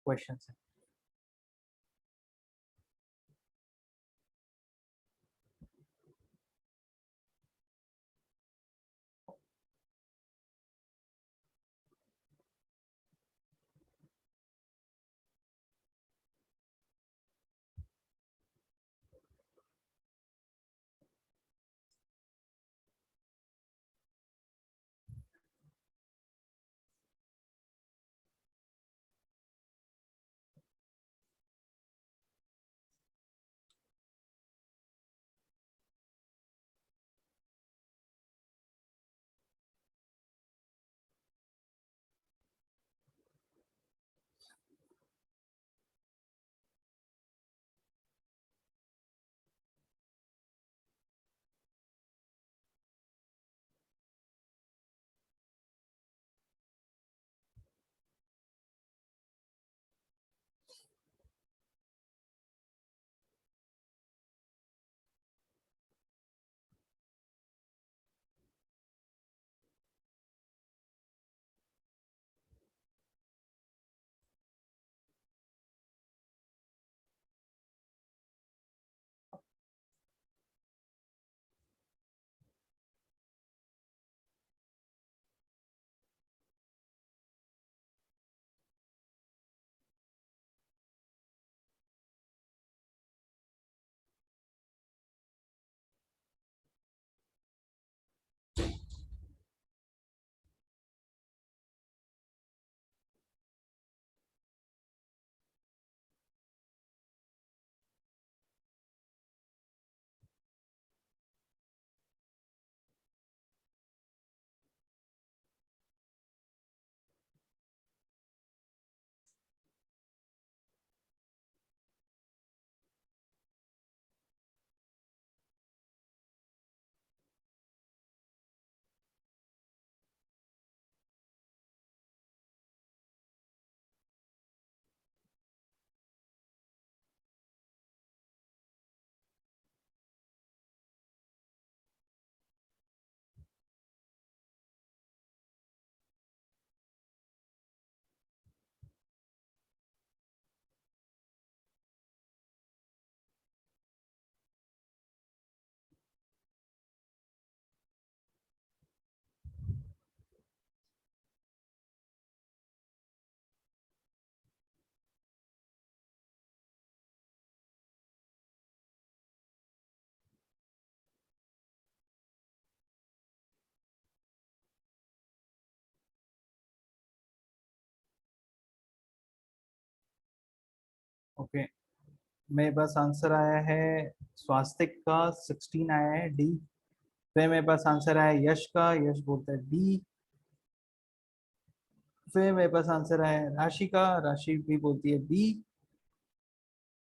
questions. Okay, मेरे पास आंसर आया है स्वास्तिक का 16 आया है डी। फिर मेरे पास आंसर आया यश का, यश बोलता है डी। फिर मेरे पास आंसर आया राशि का, राशि भी बोलती है बी।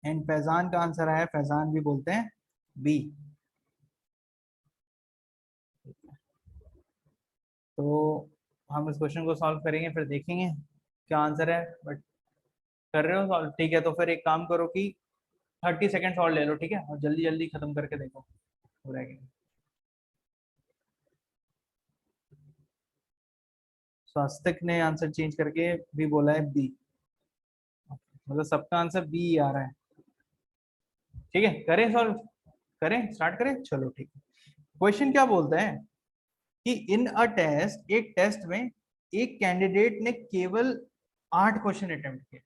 एंड फैजान का आंसर आया, फैजान भी बोलते हैं बी। तो हम इस क्वेश्चन को सॉल्व करेंगे, फिर देखेंगे क्या आंसर है। बट कर रहे हो सॉल्व, ठीक है। तो फिर एक काम करो कि 30 सेकेंड्स और ले लो, ठीक है, और जल्दी जल्दी खत्म करके देखो हो रहा है कि नहीं। स्वास्तिक ने आंसर चेंज करके भी बोला है बी, मतलब सबका आंसर बी आ रहा है। ठीक है, करें सॉल्व, करें, स्टार्ट करें, चलो ठीक है। क्वेश्चन क्या बोलता है कि इन अ टेस्ट, एक टेस्ट में एक कैंडिडेट ने केवल 8 क्वेश्चन अटेम्प्ट किए।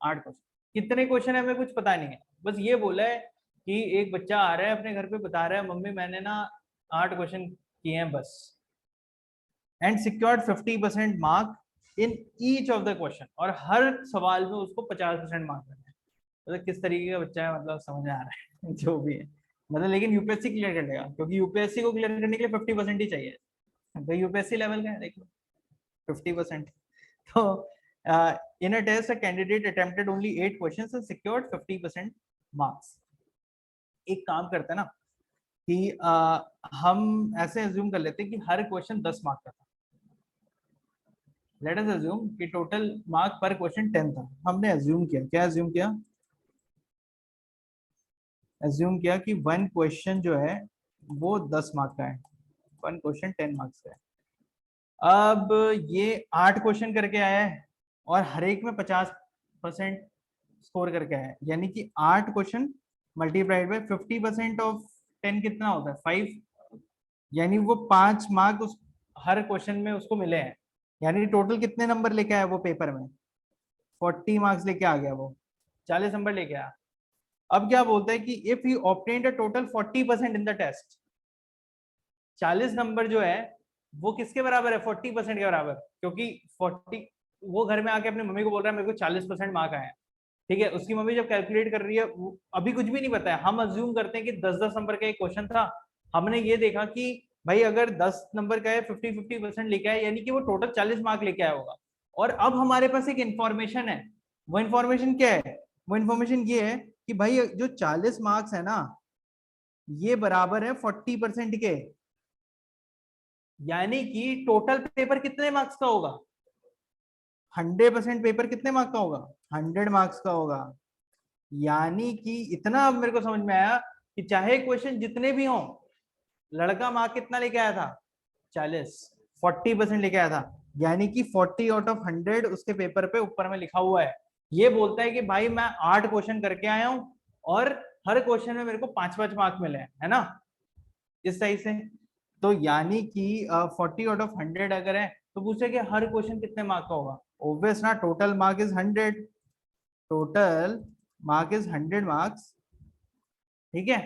8 क्वेश्चन, कितने क्वेश्चन है हमें कुछ पता नहीं है, बस ये बोला है कि एक बच्चा आ रहा है अपने घर पे बता रहा है मम्मी मैंने ना 8 क्वेश्चन किए हैं बस। And secured 50% mark in each of the question, और हर सवाल में उसको 50% मार्क मिले हैं। मतलब किस तरीके का बच्चा है, मतलब समझ आ रहा है जो भी है, मतलब लेकिन यूपीएससी क्लियर कर लेगा, क्योंकि यूपीएससी को क्लियर करने के लिए 50% ही चाहिए। तो यूपीएससी लेवल का है, देखो 50%। तो in a test a candidate attempted only 8 questions and secured 50% marks। एक काम करते हैं ना कि हम ऐसे अज्यूम कर लेते हैं कि हर क्वेश्चन 10 मार्क का था। लेट अस अज्यूम कि टोटल मार्क पर क्वेश्चन 10 था। हमने अज्यूम किया, क्या अज्यूम किया, अज्यूम किया कि वन क्वेश्चन जो है वो 10 मार्क का है, वन क्वेश्चन 10 मार्क्स का है। अब ये 8 क्वेश्चन करके आया है और हर एक में 50% स्कोर करके आया है, यानी कि 8 क्वेश्चन मल्टीप्लाइड बाय 50% ऑफ 10 कितना होता है 5, यानी वो 5 मार्क उस हर क्वेश्चन में उसको मिले हैं। यानी टोटल कितने नंबर लेके आया वो पेपर में, 40 मार्क्स लेके आ गया वो, 40 नंबर लेके आया। अब क्या बोलता है कि if you obtained a total 40% in the test, 40 नंबर जो है वो किसके बराबर है, 40% के बराबर, क्योंकि 40, वो घर में आके अपनी मम्मी को बोल रहा है मेरे को 40% मार्क आए हैं। ठीक है, उसकी मम्मी जब कैलकुलेट कर रही है, अभी कुछ भी नहीं पता है, हम अज्यूम करते हैं कि 10-10 नंबर का एक क्वेश्चन था। हमने ये देखा कि भाई अगर 10 नंबर का है 50-50% लेके आया, यानी कि वो टोटल 40 मार्क लेके आया होगा। और अब हमारे पास एक इंफॉर्मेशन है, वो इंफॉर्मेशन क्या है, वो इंफॉर्मेशन ये है कि भाई जो 40 मार्क्स है ना, ये बराबर है 40% के। यानी कि टोटल पेपर कितने मार्क्स का होगा, 100% पेपर कितने मार्क्स का होगा, 100 मार्क्स का होगा। यानी कि इतना अब मेरे को समझ में आया कि चाहे क्वेश्चन जितने भी हों, लड़का मार्क कितना लेके आया था, 40, 40% लेके आया था। यानी कि 40 आउट ऑफ 100 उसके पेपर पे ऊपर में लिखा हुआ है। ये बोलता है कि भाई मैं 8 क्वेश्चन करके आया हूं और हर क्वेश्चन में मेरे को 5-5 मार्क मिले हैं, है ना, इस सही से। तो यानी कि 40 आउट ऑफ 100 अगर है तो पूछे कि हर क्वेश्चन कितने मार्क का होगा। ऑब्वियस ना, total mark is 100, total mark is 100 marks. ठीक है,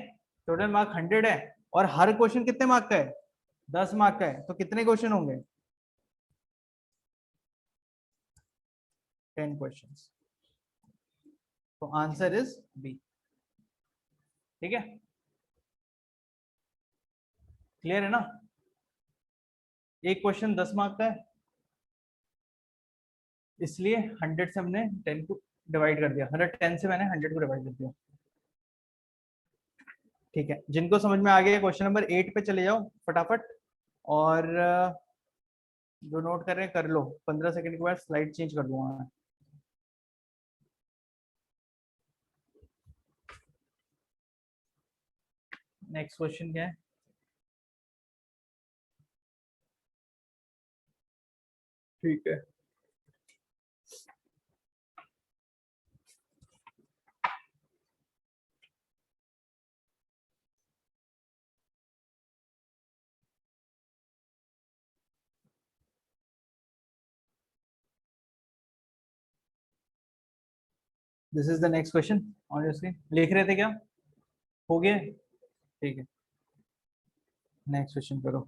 टोटल मार्क 100 है और हर क्वेश्चन कितने मार्क का है, 10 मार्क का है, तो कितने क्वेश्चन होंगे, 10 क्वेश्चन। तो आंसर इज बी। ठीक है, क्लियर है ना, एक क्वेश्चन 10 मार्क का है, इसलिए 100 से हमने 10 को डिवाइड कर दिया, मतलब 10 से मैंने 100 को डिवाइड कर दिया। ठीक है, जिनको समझ में आ गया क्वेश्चन नंबर 8 पे चले जाओ फटाफट, और जो नोट कर रहे हैं कर लो, 15 सेकंड के बाद स्लाइड चेंज कर दूंगा मैं। नेक्स्ट क्वेश्चन क्या है, ठीक है। This is the next question on your screen, लिख रहे थे क्या, हो गया, ठीक है, नेक्स्ट क्वेश्चन करो।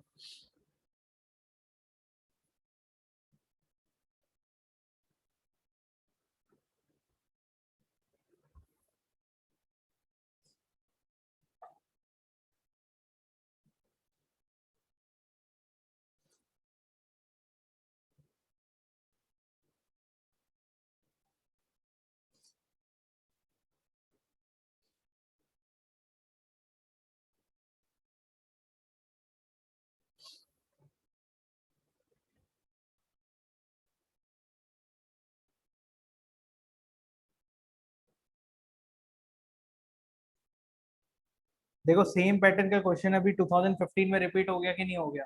देखो सेम पैटर्न का क्वेश्चन अभी 2015 में रिपीट हो गया कि नहीं हो गया।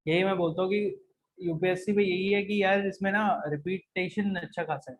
यही मैं बोलता हूँ कि यूपीएससी में यही है कि यार इसमें ना रिपीटेशन अच्छा खासा है।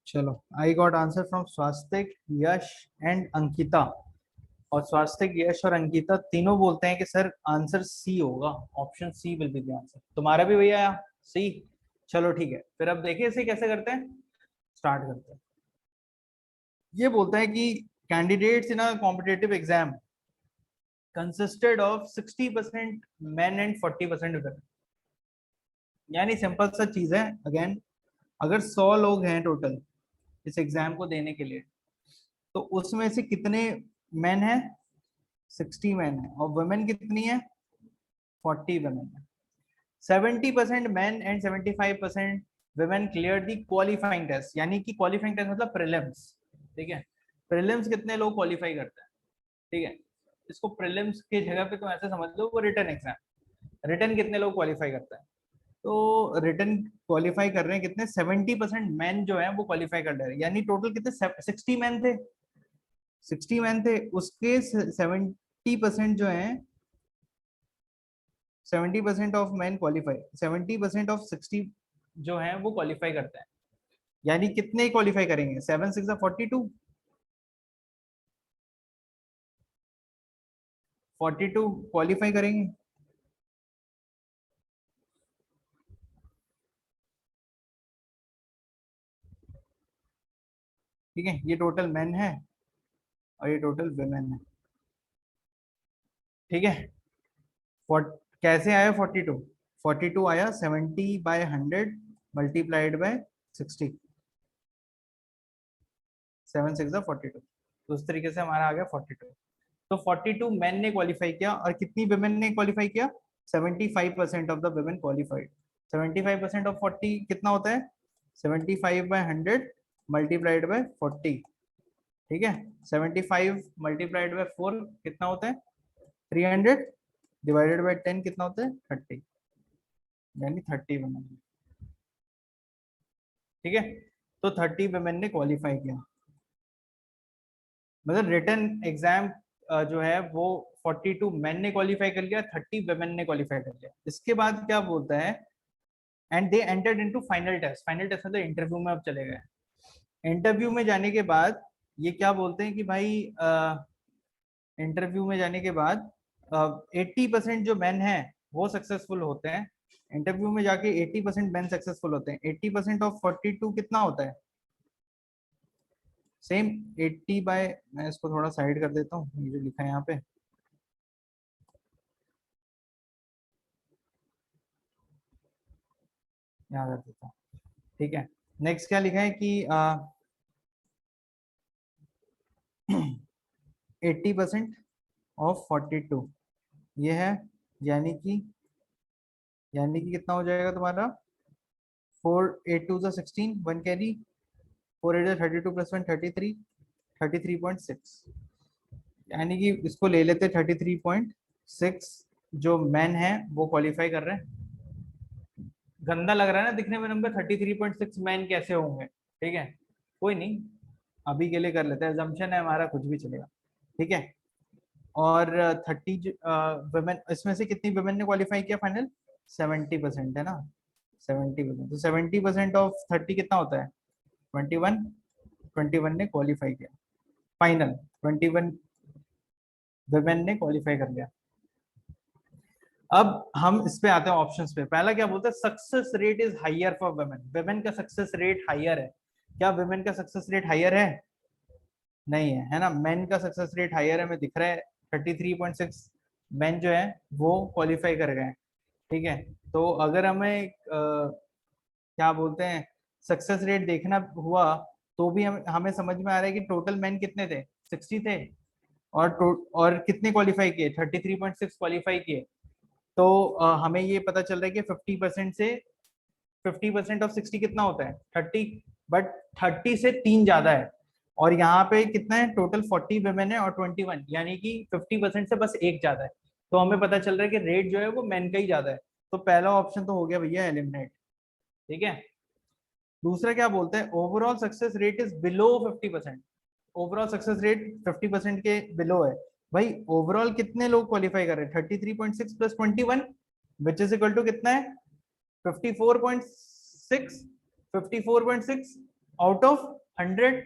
चलो, I got answer from Swastik, Yash and Ankita. और स्वास्तिक, यश और अंकिता तीनों बोलते हैं कि सर आंसर सी होगा, option C will be the answer. तुम्हारा भी भैया आया सी। चलो ठीक है, फिर अब देखिए इसे कैसे करते हैं, स्टार्ट करते हैं। ये बोलता है कि candidates in a competitive exam consisted of 60% main and 40% women. यानी सिंपल सा चीज है, अगेन अगर 100 लोग हैं टोटल इस एग्जाम को देने के लिए, तो उसमें से कितने मेन है, 60 मैन है, और वुमेन कितनी है, 40 वुमेन है। 70% men and 75% women clear the qualifying test, यानी कि क्वालिफाइंग टेस्ट मतलब प्रीलिम्स। ठीक है, प्रीलिम्स कितने लोग क्वालिफाई करते हैं। ठीक है, इसको प्रीलिम्स की जगह पे तुम ऐसे समझ लो वो रिटर्न एग्जाम, रिटर्न कितने लोग क्वालिफाई करते हैं। तो रिटर्न क्वालिफाई कर रहे हैं कितने, 70% मैन जो है वो क्वालिफाई कर रहे हैं, यानी टोटल कितने 60 मैन थे, 60 मैन थे, उसके 70% जो है, 70% ऑफ मैन क्वालिफाई, 70% ऑफ 60 जो है वो क्वालिफाई करते हैं। यानी कितने क्वालिफाई करेंगे, 7 6 42, 42 क्वालिफाई करेंगे। ठीक है, ये टोटल मैन है और ये टोटल वुमेन है। ठीक है, कैसे आया 42, 42 आया 70/100 मल्टीप्लाइड बाय 60, 7 6 42, तो उस तरीके से हमारा आ गया 42। तो 42 मैन ने क्वालिफाई किया और कितनी वुमेन ने क्वालिफाई किया, 75% of the women qualified. 75% of 40 कितना होता है, 75/100 मल्टीप्लाइड बाय 40। ठीक है, 75 मल्टीप्लाइड बाय 4 कितना होता है, 300, डिवाइडेड बाय 10 कितना होता है, 30, यानी 30 वुमेन। ठीक है, तो 30 वुमेन ने क्वालिफाई किया, मतलब रिटर्न एग्जाम जो है वो 42 मैन ने क्वालिफाई कर लिया, 30 वुमेन ने क्वालिफाई कर लिया। इसके बाद क्या बोलता है, and they entered into final test. Final test मतलब इंटरव्यू में अब चले गए। इंटरव्यू में जाने के बाद ये क्या बोलते हैं कि भाई इंटरव्यू में जाने के बाद 80% जो मैन है वो सक्सेसफुल होते हैं इंटरव्यू में जाके 80% मेन सक्सेसफुल होते हैं। 80% ऑफ 42 कितना होता है? सेम 80 बाय, मैं इसको थोड़ा साइड कर देता हूँ, ये जो लिखा है यहाँ पे, यहाँ कर देता हूँ, ठीक है। नेक्स्ट क्या लिखा है कि 80% ऑफ 42 ये है, यानी कि कितना हो जाएगा तुम्हारा? 4 8 2 16, 1 कैरी, 4 8 32 प्लस 1 33, 33.6, यानी कि इसको ले लेते 33.6 जो मैन है वो क्वालिफाई कर रहे हैं। गंदा लग रहा है ना दिखने में नंबर, 33.6 मैन कैसे होंगे? ठीक है, कोई नहीं, अभी के लिए कर लेते हैं, assumption है हमारा, कुछ भी चलेगा, ठीक है। और 30 वुमेन, इसमें से कितनी वुमेन ने क्वालिफाई किया फाइनल? 70% है ना, 70%, तो 70% ऑफ 30 कितना होता है? 21, 21 ने क्वालिफाई किया फाइनल, 21 वुमेन ने क्वालिफाई कर लिया। अब हम इस पे आते हैं ऑप्शंस पे। पहला क्या बोलते हैं? Success rate is higher for women. Women का सक्सेस रेट हायर है। क्या वुमेन का सक्सेस रेट हायर है? नहीं है, है ना। मेन का सक्सेस रेट हायर है, हमें दिख रहा है 33.6 मेन जो है वो क्वालिफाई कर गए, ठीक है। तो अगर हमें क्या बोलते हैं सक्सेस रेट देखना हुआ, तो भी हमें समझ में आ रहा है कि टोटल मेन कितने थे? 60 थे, और कितने क्वालिफाई किए? 33.6 क्वालिफाई किए। तो हमें ये पता चल रहा है कि 50% से 50% ऑफ 60 कितना होता है? 30, बट 30 से 3 ज्यादा है। और यहाँ पे कितना है टोटल? 40 वुमेन है और 21, यानी कि 50% से बस एक ज्यादा है। तो हमें पता चल रहा है कि रेट जो है वो मेन का ही ज्यादा है। तो पहला ऑप्शन तो हो गया भैया एलिमिनेट, ठीक है। दूसरा क्या बोलते हैं? Overall success rate is below 50%। Overall success rate 50% के बिलो है। भाई ओवरऑल कितने लोग क्वालिफाई कर रहे हैं? 33.6 plus 21 which is equal to कितना है? 54.6, 54.6 आउट ऑफ 100,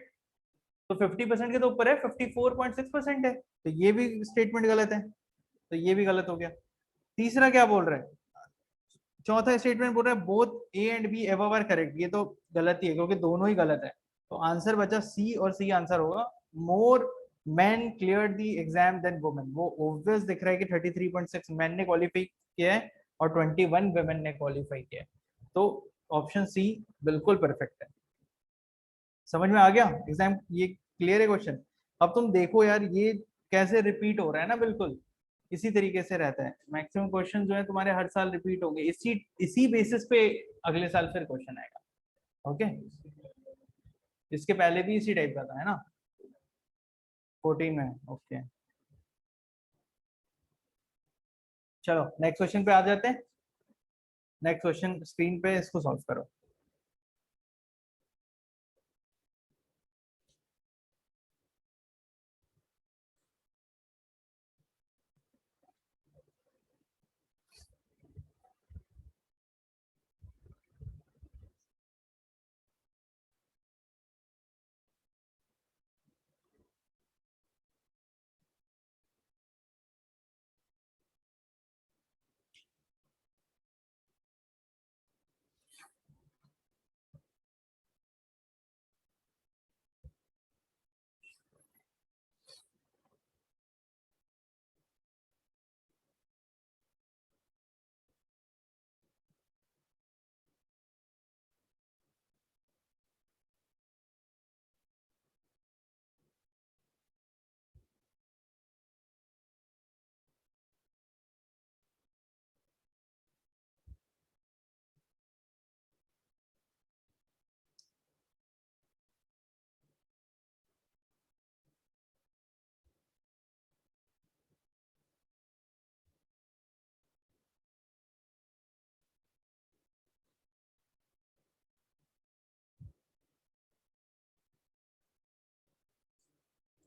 तो 50% के तो ऊपर है, 54.6% है, तो ये भी स्टेटमेंट गलत है, तो ये भी गलत हो गया। तीसरा क्या बोल रहा है? चौथा स्टेटमेंट बोल रहा है both A and B above are correct. ये तो गलत ही है क्योंकि दोनों ही गलत है। तो आंसर बचा सी, और सी आंसर होगा। More man clear the exam then women. वो ऑब्वियस दिख रहा है कि 33.6 मैन ने क्वालिफाई किया है और 21 वुमेन ने क्वालिफाई किया है। तो ऑप्शन सी बिल्कुल परफेक्ट है। समझ में आ गया एग्जाम? ये क्लियर है क्वेश्चन? अब तुम देखो यार ये कैसे रिपीट हो रहा है ना, बिल्कुल इसी तरीके से रहता है। मैक्सिमम क्वेश्चन जो है तुम्हारे हर साल रिपीट होंगे, इसी इसी बेसिस पे अगले साल फिर क्वेश्चन आएगा। ओके, इसके पहले भी इसी टाइप का था, है ना? 14 में, ओके। चलो नेक्स्ट क्वेश्चन पे आ जाते हैं। नेक्स्ट क्वेश्चन स्क्रीन पे, इसको सॉल्व करो।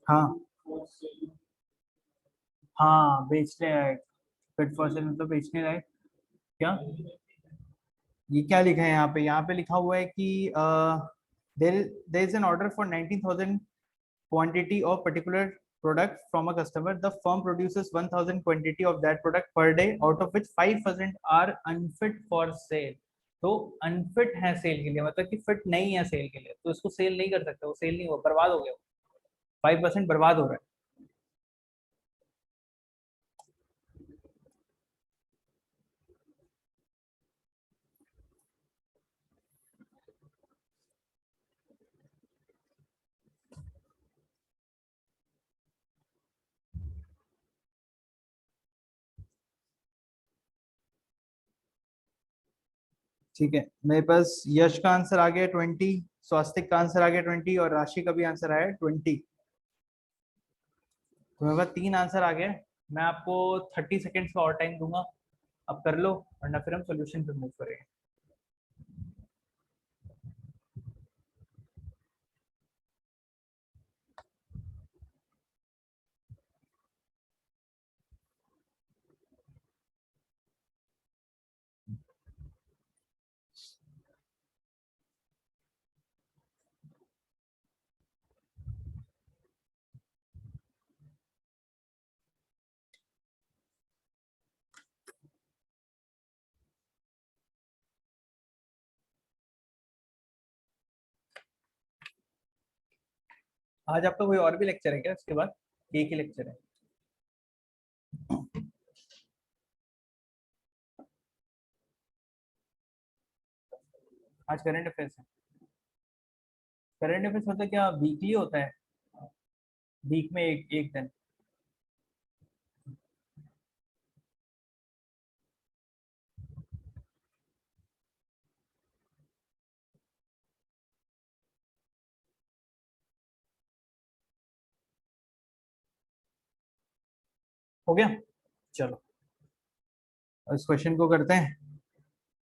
हाँ हाँ, बेचने लायक। फिट फॉर सेल मतलब बेचने लायक। क्या ये क्या लिखा है यहाँ पे? यहाँ पे लिखा हुआ है कि there there is an order for 19,000 quantity of particular product from a customer, the firm produces 1000 quantity of that product per day, out of which 5% are unfit for sale. तो अनफिट है सेल के लिए, मतलब कि fit नहीं है cell के लिए, तो इसको सेल नहीं कर सकते, वो सेल नहीं हुआ, बर्बाद हो गया, 5% बर्बाद हो रहा है। ठीक है, मेरे पास यश का आंसर आ गया 20, स्वास्तिक का आंसर आ गया 20, और राशि का भी आंसर आया 20। तो मेरे पास 3 आंसर आ गए। मैं आपको 30 सेकेंड्स का और टाइम दूंगा, अब कर लो, वरना फिर हम सोल्यूशन पे मूव करेंगे। आज आपका कोई और भी लेक्चर है क्या इसके बाद? एक ही लेक्चर है? आज करंट अफेयर्स है। करंट अफेयर्स मतलब क्या वीकली होता है? वीक में एक एक दिन? हो गया, चलो इस क्वेश्चन को करते हैं।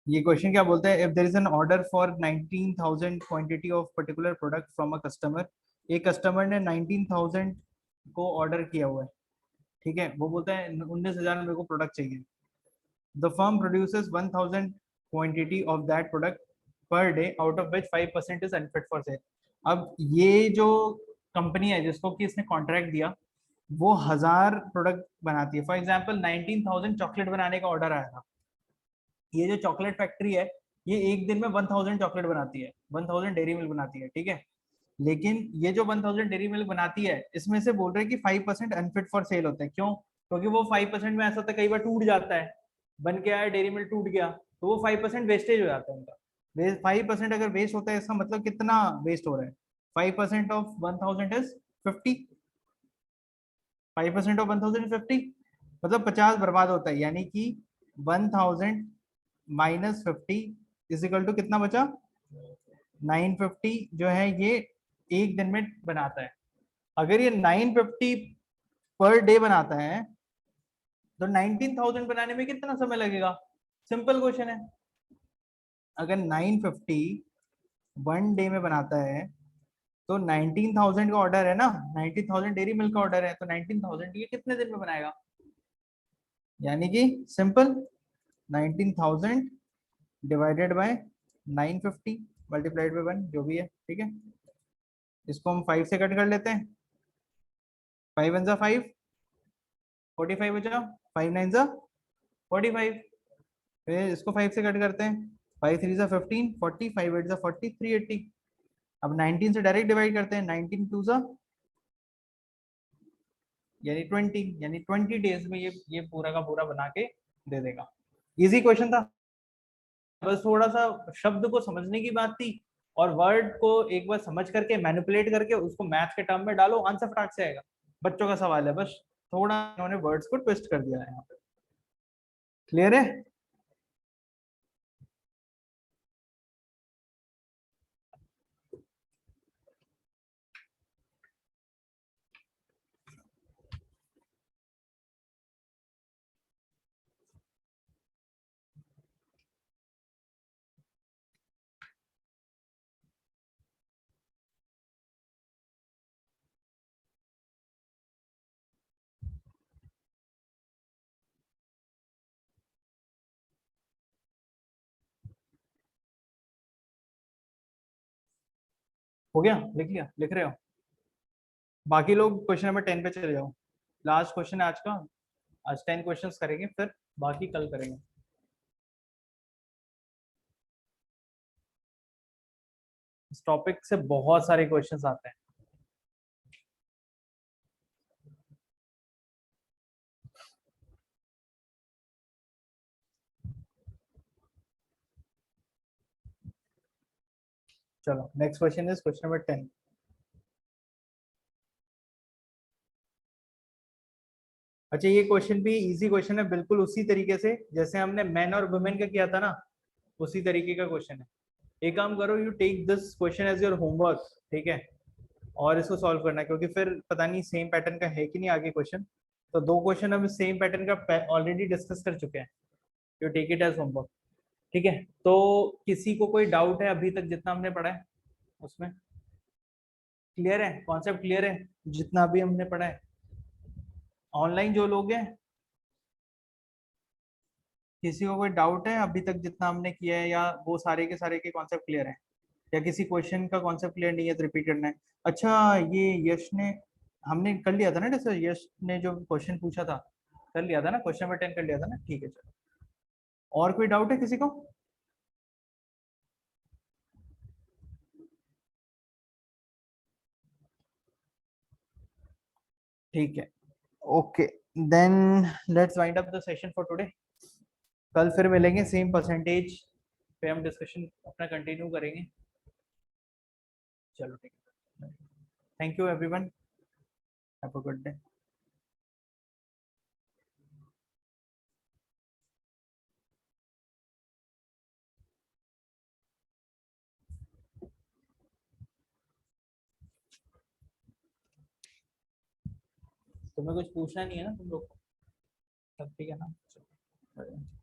ये क्वेश्चन क्या बोलता है, if there is an order for 19000 quantity of particular product from a customer, एक कस्टमर ने 19000 को ऑर्डर किया हुआ है, ठीक है, वो बोलता है 19,000 मेरे को प्रोडक्ट चाहिए। The firm produces 1000 quantity of that product per day, out of which 5% is unfit for sale. अब ये जो कंपनी है जिसको कि इसने कॉन्ट्रैक्ट दिया, वो 1000 प्रोडक्ट बनाती है। फॉर एग्जाम्पल 19,000 चॉकलेट बनाने का ऑर्डर आया था। ये जो चॉकलेट फैक्ट्री है, ये एक दिन में 1000 चॉकलेट बनाती है, 1000 डेयरी मिल्क बनाती है, ठीक है। लेकिन ये जो 1000 डेयरी मिल्क बनाती है, इसमें से बोल रहे हैं कि 5% अनफिट फॉर सेल होता है। क्यों? क्योंकि वो 5% में ऐसा होता है, कई बार टूट जाता है, बन के आया डेयरी मिल्क टूट गया, तो वो 5% वेस्टेज हो जाता है उनका। 5% अगर वेस्ट होता है, इसका मतलब कितना वेस्ट हो रहा है? 5% ऑफ 1000 इज 50। 5% ऑफ 1050 मतलब 50 बर्बाद होता है, यानी कि 1000 -50 इज इक्वल टू कितना बचा? 950 जो है ये एक दिन में बनाता है। अगर ये 950 पर डे बनाता है, तो 19,000 बनाने में कितना समय लगेगा? सिंपल क्वेश्चन है। अगर 950 वन डे में बनाता है, तो 19,000 का ऑर्डर है ना, 19,000 डेयरी मिल्क का ऑर्डर है, तो 19,000 ये कितने दिन में बनाएगा? यानी कि simple, 19,000 divided by 950 multiplied by 1, जो भी है, ठीक है। इसको हम 5 से कट कर लेते हैं। 5 वन जा 5, 45 बचा। 5 नाइन जा 45। फिर इसको 5 से कट करते हैं। 5 थ्री जा 15, 40, 5 एट जा 40, 380। अब 19 से डायरेक्ट डिवाइड करते हैं। 19 टू जा यानी 20, यानी 20 डेज में ये पूरा का पूरा बना के दे देगा। इजी क्वेश्चन था, बस थोड़ा सा शब्द को समझने की बात थी, और वर्ड को एक बार समझ करके मैनिपुलेट करके उसको मैथ्स के टर्म में डालो, आंसर फटाक से आएगा। बच्चों का सवाल है, बस थोड़ा इन्होंने वर्ड्स को ट्विस्ट कर दिया है यहाँ पे। क्लियर है? हो गया, लिख लिया, लिख रहे हो? बाकी लोग क्वेश्चन नंबर 10 पे चले जाओ, लास्ट क्वेश्चन है आज का। आज 10 क्वेश्चंस करेंगे, फिर बाकी कल करेंगे। इस टॉपिक से बहुत सारे क्वेश्चंस आते हैं। चलो next question is question number 10। अच्छा, ये क्वेश्चन भी इजी क्वेश्चन है, बिल्कुल उसी तरीके से जैसे हमने मैन और वुमेन का किया था ना, उसी तरीके का क्वेश्चन है। एक काम करो, you take this question as your homework, ठीक है, और इसको सॉल्व करना है, क्योंकि फिर पता नहीं सेम पैटर्न का है कि नहीं आगे क्वेश्चन। तो दो क्वेश्चन हम सेम पैटर्न का ऑलरेडी डिस्कस कर चुके हैं। You take it as homework, ठीक है। तो किसी को कोई डाउट है अभी तक जितना हमने पढ़ा है उसमें? क्लियर है, कॉन्सेप्ट क्लियर है जितना अभी हमने पढ़ा है? ऑनलाइन जो लोग हैं, किसी को कोई डाउट है अभी तक जितना हमने किया है, या वो सारे के सारे के कॉन्सेप्ट क्लियर है, या किसी क्वेश्चन का कॉन्सेप्ट क्लियर नहीं है तो रिपीट करना है? अच्छा, ये यश ने, हमने कर लिया था ना जैसे यश ने जो क्वेश्चन पूछा था, कर लिया था ना, क्वेश्चन नंबर 10 कर लिया था ना, ठीक है चलो। और कोई डाउट है किसी को? ठीक है, okay, then let's wind up the session for today. कल फिर मिलेंगे सेम परसेंटेज पे, हम डिस्कशन अपना कंटिन्यू करेंगे। चलो ठीक है, thank you everyone, have a good day. तुम्हें कुछ पूछना नहीं है ना तुम लोग को? सब ठीक है ना? चलो।